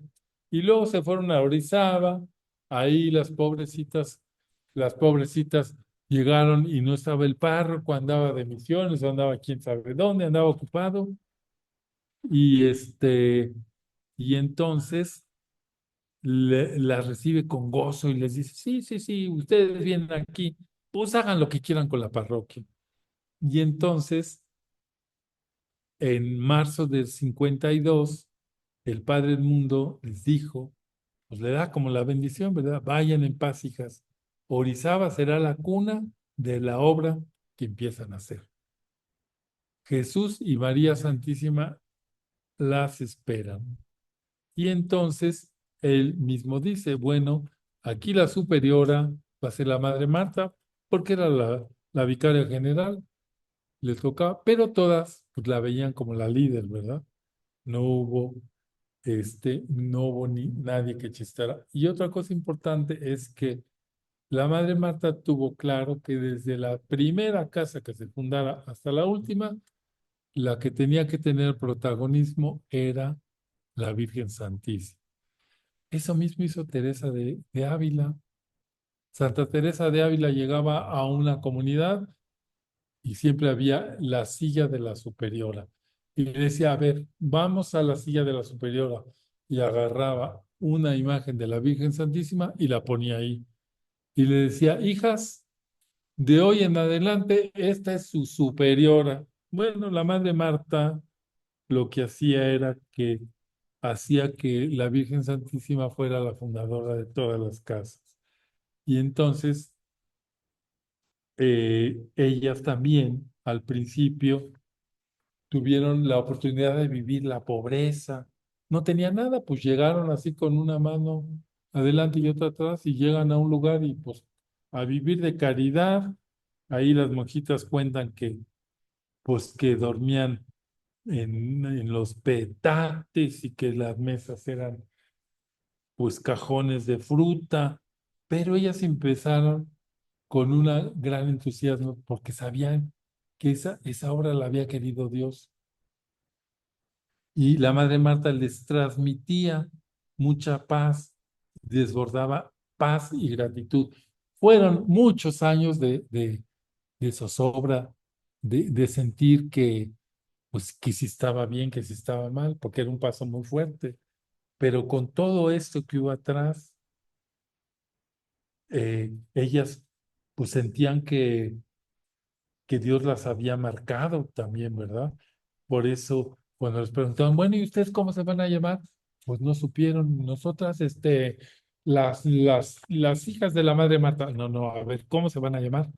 Y luego se fueron a Orizaba, ahí las pobrecitas llegaron y no estaba el párroco, andaba de misiones, andaba quién sabe dónde, andaba ocupado. Y y entonces las recibe con gozo y les dice, sí, sí, sí, ustedes vienen aquí, pues hagan lo que quieran con la parroquia. Y entonces, en marzo del 52, el Padre del Mundo les dijo, pues le da como la bendición, ¿verdad? Vayan en paz, hijas. Orizaba será la cuna de la obra que empiezan a hacer. Jesús y María Santísima las esperan. Y entonces él mismo dice, bueno, aquí la superiora va a ser la Madre Marta, porque era la vicaria general, les tocaba, pero todas pues, la veían como la líder, ¿verdad? No hubo, no hubo ni nadie que chistara. Y otra cosa importante es que la Madre Marta tuvo claro que desde la primera casa que se fundara hasta la última, la que tenía que tener protagonismo era la Virgen Santísima. Eso mismo hizo Teresa de Ávila. Santa Teresa de Ávila llegaba a una comunidad y siempre había la silla de la superiora. Y le decía, a ver, vamos a la silla de la superiora. Y agarraba una imagen de la Virgen Santísima y la ponía ahí. Y le decía, hijas, de hoy en adelante, esta es su superiora. Bueno, la Madre Marta lo que hacía era que hacía que la Virgen Santísima fuera la fundadora de todas las casas. Y entonces ellas también al principio tuvieron la oportunidad de vivir la pobreza. No tenían nada, pues llegaron así con una mano adelante y otra atrás y llegan a un lugar y pues a vivir de caridad. Ahí las monjitas cuentan que pues que dormían en los petates y que las mesas eran pues cajones de fruta, pero ellas empezaron con un gran entusiasmo porque sabían que esa obra la había querido Dios. Y la Madre Marta les transmitía mucha paz, desbordaba paz y gratitud. Fueron muchos años de zozobra, de sentir que, pues, que si estaba bien, que si estaba mal, porque era un paso muy fuerte. Pero con todo esto que hubo atrás, ellas pues sentían que Dios las había marcado también, ¿verdad? Por eso, cuando les preguntaban, bueno, ¿y ustedes cómo se van a llamar? Pues no supieron. Nosotras, las hijas de la Madre Marta, no, no, a ver, ¿cómo se van a llamar?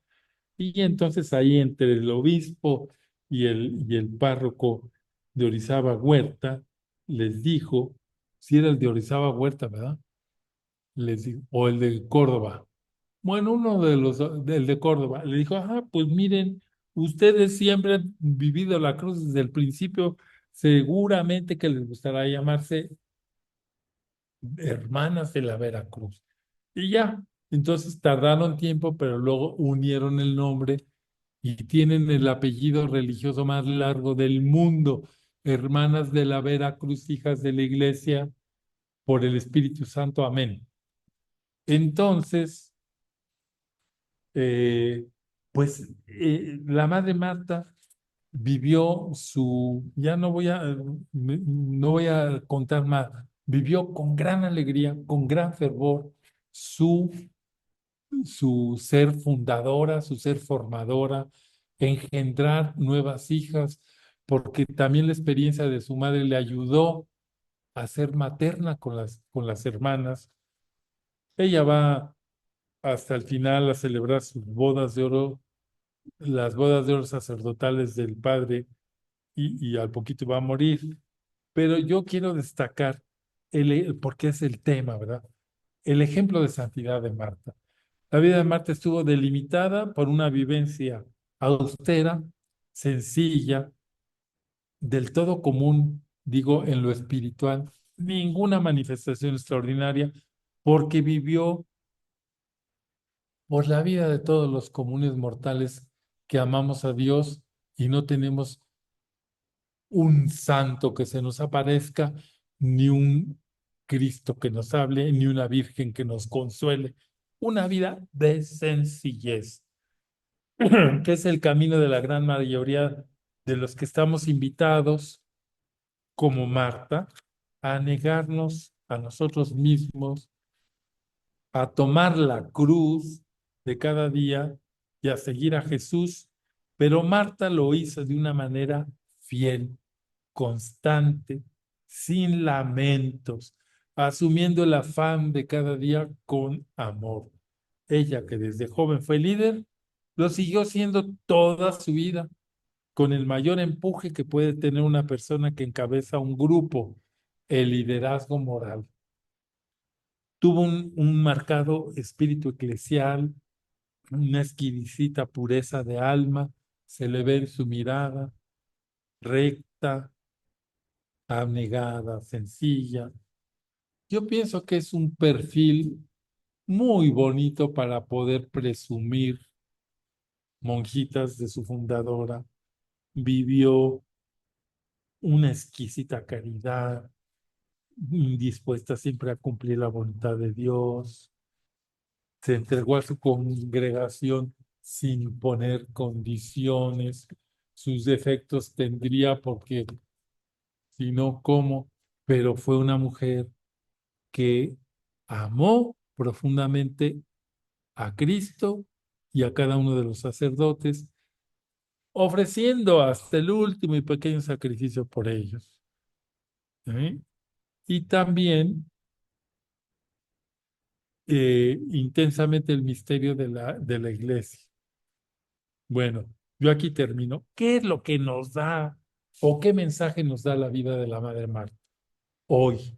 Y entonces ahí entre el obispo y el párroco de Orizaba Huerta, les dijo, si era el de Orizaba Huerta, ¿verdad? Les dijo, o el de Córdoba. Bueno, uno de del de Córdoba, le dijo, ajá, pues miren, ustedes siempre han vivido la cruz desde el principio, seguramente que les gustará llamarse Hermanas de la Veracruz. Y ya, entonces tardaron tiempo, pero luego unieron el nombre y tienen el apellido religioso más largo del mundo, Hermanas de la Veracruz, hijas de la Iglesia, por el Espíritu Santo. Amén. Entonces, eh, pues la Madre Marta vivió ya no voy a contar más, vivió con gran alegría, con gran fervor su, su ser fundadora, su ser formadora, engendrar nuevas hijas, porque también la experiencia de su madre le ayudó a ser materna con las hermanas. Ella va hasta el final a celebrar sus bodas de oro, las bodas de oro sacerdotales del padre, y al poquito va a morir. Pero yo quiero destacar, porque es el tema, ¿verdad? El ejemplo de santidad de Marta. La vida de Marta estuvo delimitada por una vivencia austera, sencilla, del todo común, digo, en lo espiritual, ninguna manifestación extraordinaria, porque vivió por la vida de todos los comunes mortales que amamos a Dios y no tenemos un santo que se nos aparezca, ni un Cristo que nos hable, ni una Virgen que nos consuele. Una vida de sencillez, que es el camino de la gran mayoría de los que estamos invitados, como Marta, a negarnos a nosotros mismos, a tomar la cruz de cada día y a seguir a Jesús. Pero Marta lo hizo de una manera fiel, constante, sin lamentos, asumiendo el afán de cada día con amor. Ella, que desde joven fue líder, lo siguió siendo toda su vida, con el mayor empuje que puede tener una persona que encabeza un grupo, el liderazgo moral. Tuvo un marcado espíritu eclesial, una exquisita pureza de alma, se le ve en su mirada, recta, abnegada, sencilla. Yo pienso que es un perfil muy bonito para poder presumir monjitas de su fundadora. Vivió una exquisita caridad, dispuesta siempre a cumplir la voluntad de Dios. Se entregó a su congregación sin poner condiciones. Sus defectos tendría porque, si no, ¿cómo? Pero fue una mujer que amó profundamente a Cristo y a cada uno de los sacerdotes, ofreciendo hasta el último y pequeño sacrificio por ellos. ¿Eh? Y también intensamente el misterio de la iglesia. Bueno, yo aquí termino. ¿Qué es lo que nos da o qué mensaje nos da la vida de la Madre Marta hoy?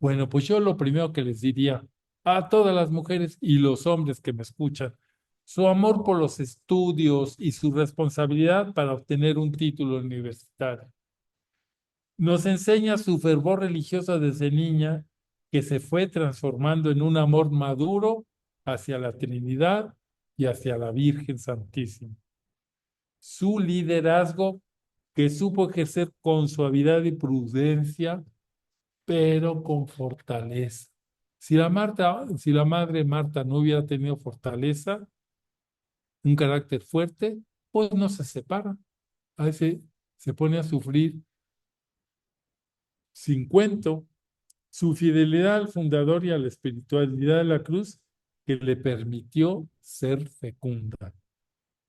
Bueno, pues yo lo primero que les diría a todas las mujeres y los hombres que me escuchan, su amor por los estudios y su responsabilidad para obtener un título universitario. Nos enseña su fervor religioso desde niña, que se fue transformando en un amor maduro hacia la Trinidad y hacia la Virgen Santísima. Su liderazgo, que supo ejercer con suavidad y prudencia, pero con fortaleza. Si la madre Marta no hubiera tenido fortaleza, un carácter fuerte, pues no se separa. A veces se pone a sufrir sin cuento. Su fidelidad al fundador y a la espiritualidad de la cruz que le permitió ser fecunda.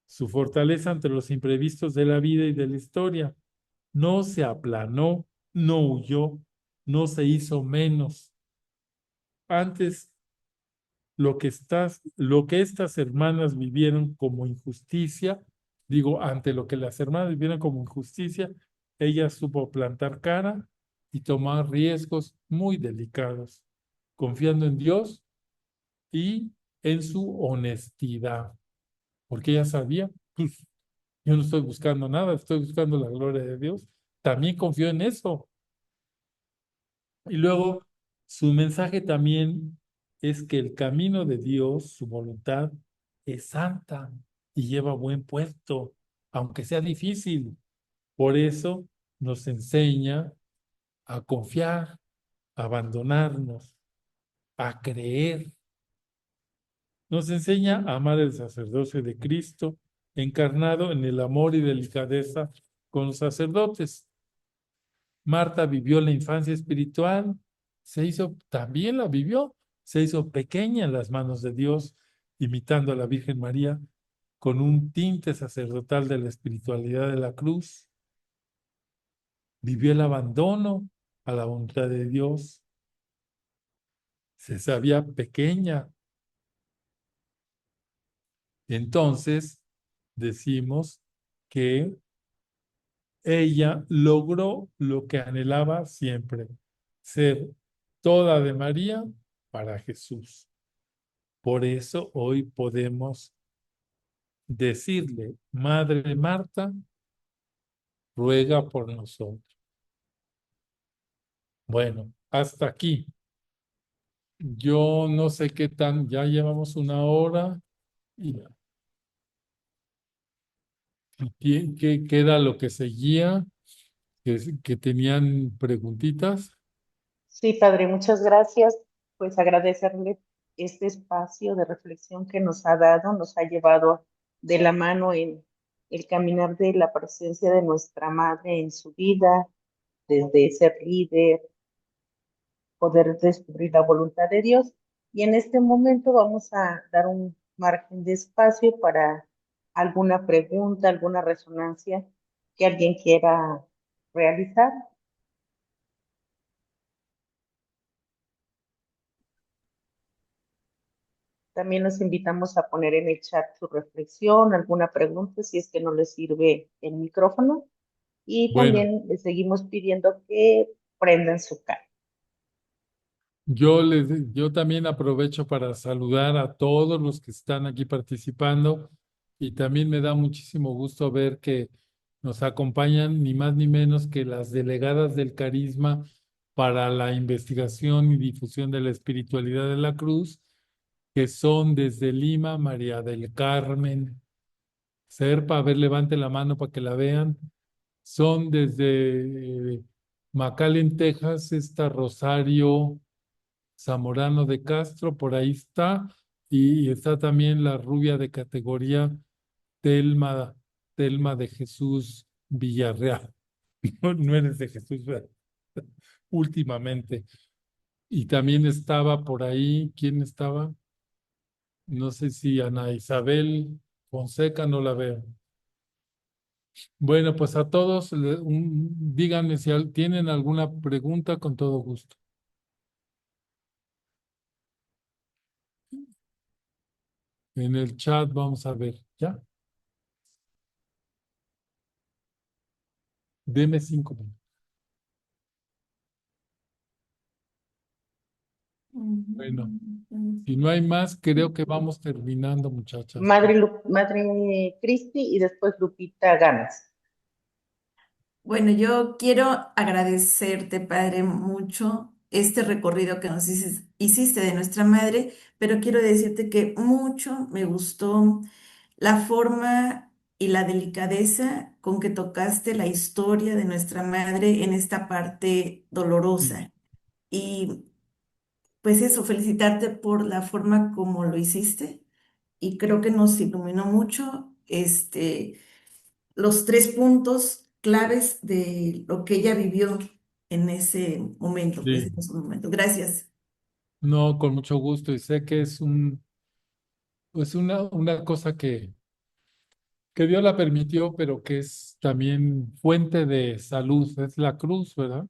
Su fortaleza ante los imprevistos de la vida y de la historia. No se aplanó, no huyó, no se hizo menos. Antes, lo que estas hermanas vivieron como injusticia, digo, ante lo que las hermanas vivieron como injusticia, ella supo plantar cara y tomar riesgos muy delicados, confiando en Dios y en su honestidad, porque ella sabía, pues, yo no estoy buscando nada, estoy buscando la gloria de Dios. También confió en eso. Y luego, su mensaje también es que el camino de Dios, su voluntad, es santa y lleva buen puerto, aunque sea difícil. Por eso nos enseña a confiar, a abandonarnos, a creer. Nos enseña a amar el sacerdocio de Cristo, encarnado en el amor y delicadeza con los sacerdotes. Marta vivió la infancia espiritual, también la vivió, se hizo pequeña en las manos de Dios, imitando a la Virgen María, con un tinte sacerdotal de la espiritualidad de la cruz. Vivió el abandono a la voluntad de Dios. Se sabía pequeña. Entonces, decimos que ella logró lo que anhelaba siempre, ser toda de María para Jesús. Por eso hoy podemos decirle, Madre Marta, ruega por nosotros. Bueno, hasta aquí. Yo no sé qué tan, ya llevamos una hora y ¿qué era lo que seguía? Que tenían preguntitas. Sí, padre, muchas gracias. Pues agradecerle este espacio de reflexión que nos ha dado, nos ha llevado de la mano en el caminar de la presencia de nuestra madre en su vida, desde ser líder, poder descubrir la voluntad de Dios. Y en este momento vamos a dar un margen de espacio para alguna pregunta, alguna resonancia que alguien quiera realizar. También los invitamos a poner en el chat su reflexión, alguna pregunta, si es que no les sirve el micrófono. Y Bueno, también les seguimos pidiendo que prendan su cámara. yo también aprovecho para saludar a todos los que están aquí participando y también me da muchísimo gusto ver que nos acompañan ni más ni menos que las delegadas del Carisma para la investigación y difusión de la espiritualidad de la Cruz, que son desde Lima, María del Carmen Serpa, a ver, levante la mano para que la vean. Son desde McAllen, Texas, está Rosario Zamorano de Castro, por ahí está, Y está también la rubia de categoría Telma, Telma de Jesús Villarreal. No, no eres de Jesús, ¿verdad? Últimamente. Y también estaba por ahí, ¿quién estaba? No sé si Ana Isabel Fonseca, no la veo. Bueno, pues a todos, díganme si tienen alguna pregunta con todo gusto. En el chat vamos a ver, ¿ya? Deme 5 minutos. Bueno, si no hay más, creo que vamos terminando, muchachas. Madre Cristi y después Lupita Ganas. Bueno, yo quiero agradecerte, Padre, mucho este recorrido que nos hiciste de nuestra madre, pero quiero decirte que mucho me gustó la forma y la delicadeza con que tocaste la historia de nuestra madre en esta parte Sí, dolorosa. Y pues eso, felicitarte por la forma como lo hiciste y creo que nos iluminó mucho los 3 puntos claves de lo que ella vivió en ese momento, pues sí. en esos momentos. Gracias. No, con mucho gusto. Y sé que es pues una cosa que Dios la permitió, pero que es también fuente de salud. Es la cruz, ¿verdad?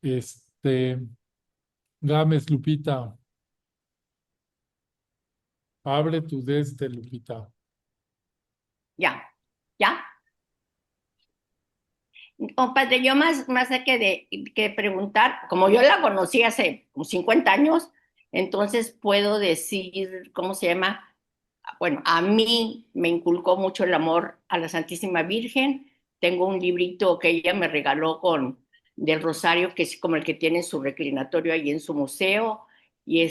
Este, Gámez, Lupita, abre tu Lupita. Ya, ya. Compadre, yo más que preguntar, como yo la conocí hace como 50 años, entonces puedo decir, ¿cómo se llama? Bueno, a mí me inculcó mucho el amor a la Santísima Virgen. Tengo un librito que ella me regaló del Rosario, que es como el que tiene en su reclinatorio ahí en su museo. Y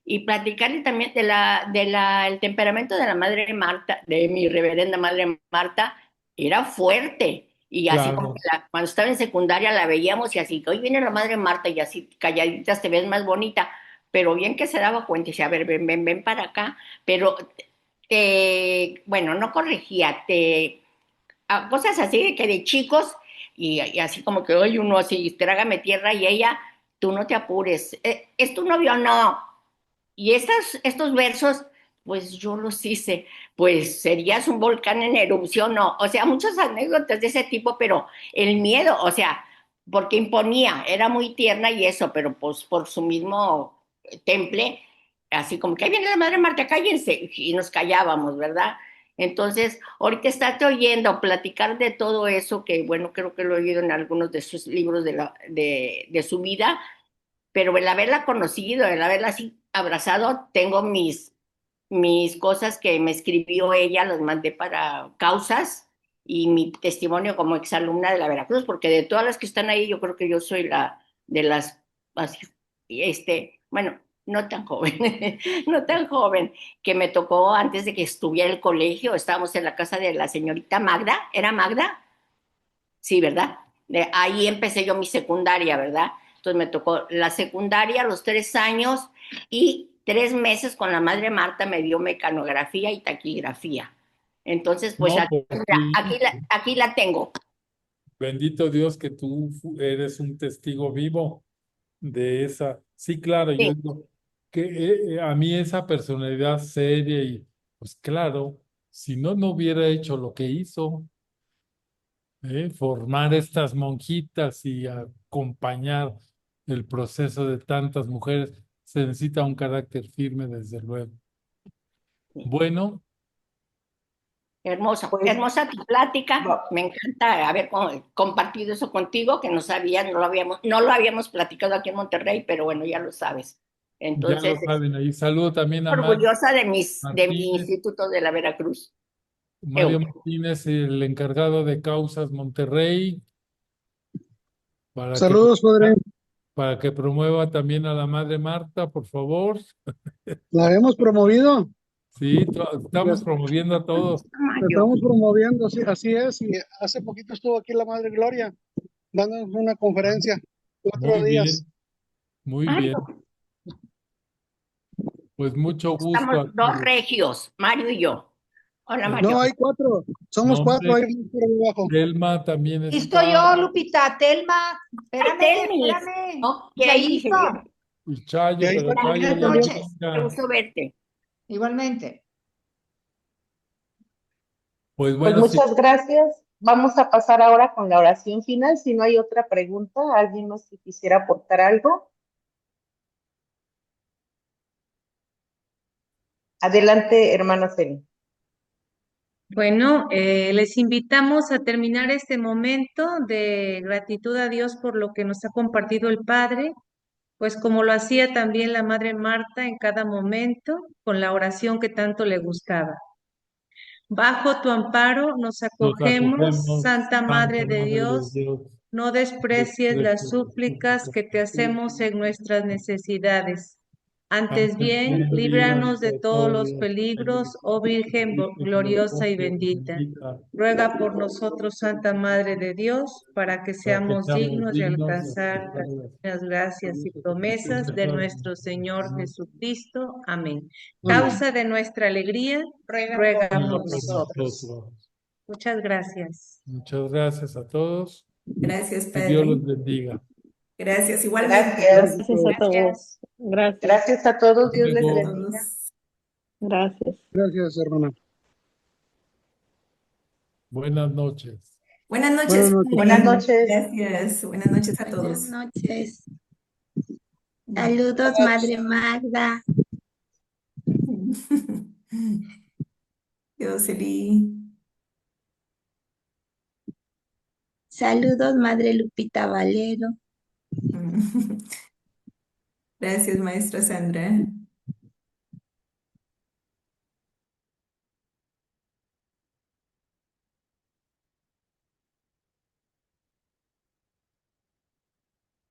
y platicarle también el temperamento de la Madre Marta, de mi reverenda Madre Marta, era fuerte. Y así como que Claro, cuando estaba en secundaria la veíamos y así, hoy viene la Madre Marta y así calladitas te ves más bonita, pero bien que se daba cuenta y decía, a ver, ven para acá, pero bueno, no corregía, cosas así de que de chicos, y así como que hoy uno así, trágame tierra, y ella, tú no te apures, ¿es tu novio? No. Y estos versos, pues yo los hice, pues serías un volcán en erupción, no, o sea, muchas anécdotas de ese tipo, pero el miedo, o sea, porque imponía, era muy tierna y eso, pero pues por su mismo temple, así como que ahí viene la Madre Marta, cállense, y nos callábamos, ¿verdad? Entonces, ahorita estarte oyendo platicar de todo eso, que bueno, creo que lo he oído en algunos de sus libros de su vida, pero el haberla conocido, el haberla así abrazado, tengo mis cosas que me escribió ella, los mandé para causas y mi testimonio como exalumna de la Veracruz, porque de todas las que están ahí, yo creo que yo soy la de las, así, bueno, no tan joven, no tan joven, que me tocó antes de que estuviera en el colegio, estábamos en la casa de la señorita Magda, ¿era Magda? Sí, ¿verdad? Ahí empecé yo mi secundaria, ¿verdad? Entonces me tocó la secundaria a los 3 años y 3 meses con la madre Marta me dio mecanografía y taquigrafía. Entonces, pues no, aquí, pues sí, aquí la tengo. bendito Dios que tú eres un testigo vivo de esa. Sí, claro, yo Sí, digo que a mí esa personalidad seria y pues claro, si no, no hubiera hecho lo que hizo, formar estas monjitas y acompañar el proceso de tantas mujeres, se necesita un carácter firme, desde luego. sí. Bueno, Hermoso, Pues hermosa tu plática. va- Me encanta haber compartido eso contigo, que no sabía, no lo habíamos platicado aquí en Monterrey, pero bueno, ya lo sabes. ya Entonces, lo saben ahí. Saludo también a Mario orgullosa de mi Martínez. instituto de la Veracruz. Mario Martínez, el encargado de Causas Monterrey, para que, Saludos, padre. para que promueva también a la Madre Marta, por favor. La hemos promovido, Sí, ya estamos promoviendo a todos. la Mayo. estamos promoviendo, así es. Y hace poquito estuvo aquí la Madre Gloria dándonos una conferencia, 4 Muy días. bien, muy Ay, bien. Pues mucho gusto, Estamos dos Arturo. regios, Mario y yo. Hola, Sí. Mario. No, hay 4. Somos No, 4 hombre, ahí por debajo. Telma también Y estoy está, yo, Lupita, Telma. Espérame, Telmis. espérame. Ok, Yayito, y Chayo, Y ahí pero está Chayo buenas ya no noches. Me venga. gustó verte. Igualmente. Pues Pues bueno, sí, muchas gracias. Vamos a pasar ahora con la oración final. Si no hay otra pregunta, ¿alguien más que quisiera aportar algo? Adelante, hermana Celi. Bueno, les invitamos a terminar este momento de gratitud a Dios por lo que nos ha compartido el Padre, pues como lo hacía también la Madre Marta en cada momento, con la oración que tanto le gustaba. Bajo tu amparo nos nos acogemos, acogemos, Santa Madre de Madre de Dios, Dios, no desprecies las desprecies las súplicas súplicas que te hacemos en nuestras necesidades. Antes antes bien, bien líbranos líbranos de de todos todos los los peligros, peligros, oh Virgen Virgen gloriosa y gloriosa y bendita. bendita, Ruega por nosotros, Santa Madre de Dios, para que para que seamos seamos dignos de dignos de alcanzar alcanzar las gracias y promesas de nuestro Señor Jesucristo. Amén. Amén. Causa de nuestra alegría, ruega Ruega por por por nosotros. nosotros. Muchas gracias. Muchas gracias a todos Gracias, y Dios Padre. los bendiga. Gracias, igualmente. Gracias. Gracias a todos. Gracias. Gracias a todos. Dios les A Luego, bendiga. todos. Gracias. Gracias, hermana. buenas noches. Buenas Buenas noches, noches. Buenas Padre. noches. Gracias. Buenas noches a Buenas todos. noches. Saludos, Madre Magda. Jocelyn. Saludos, Madre Lupita Valero. Gracias, maestra Sandra.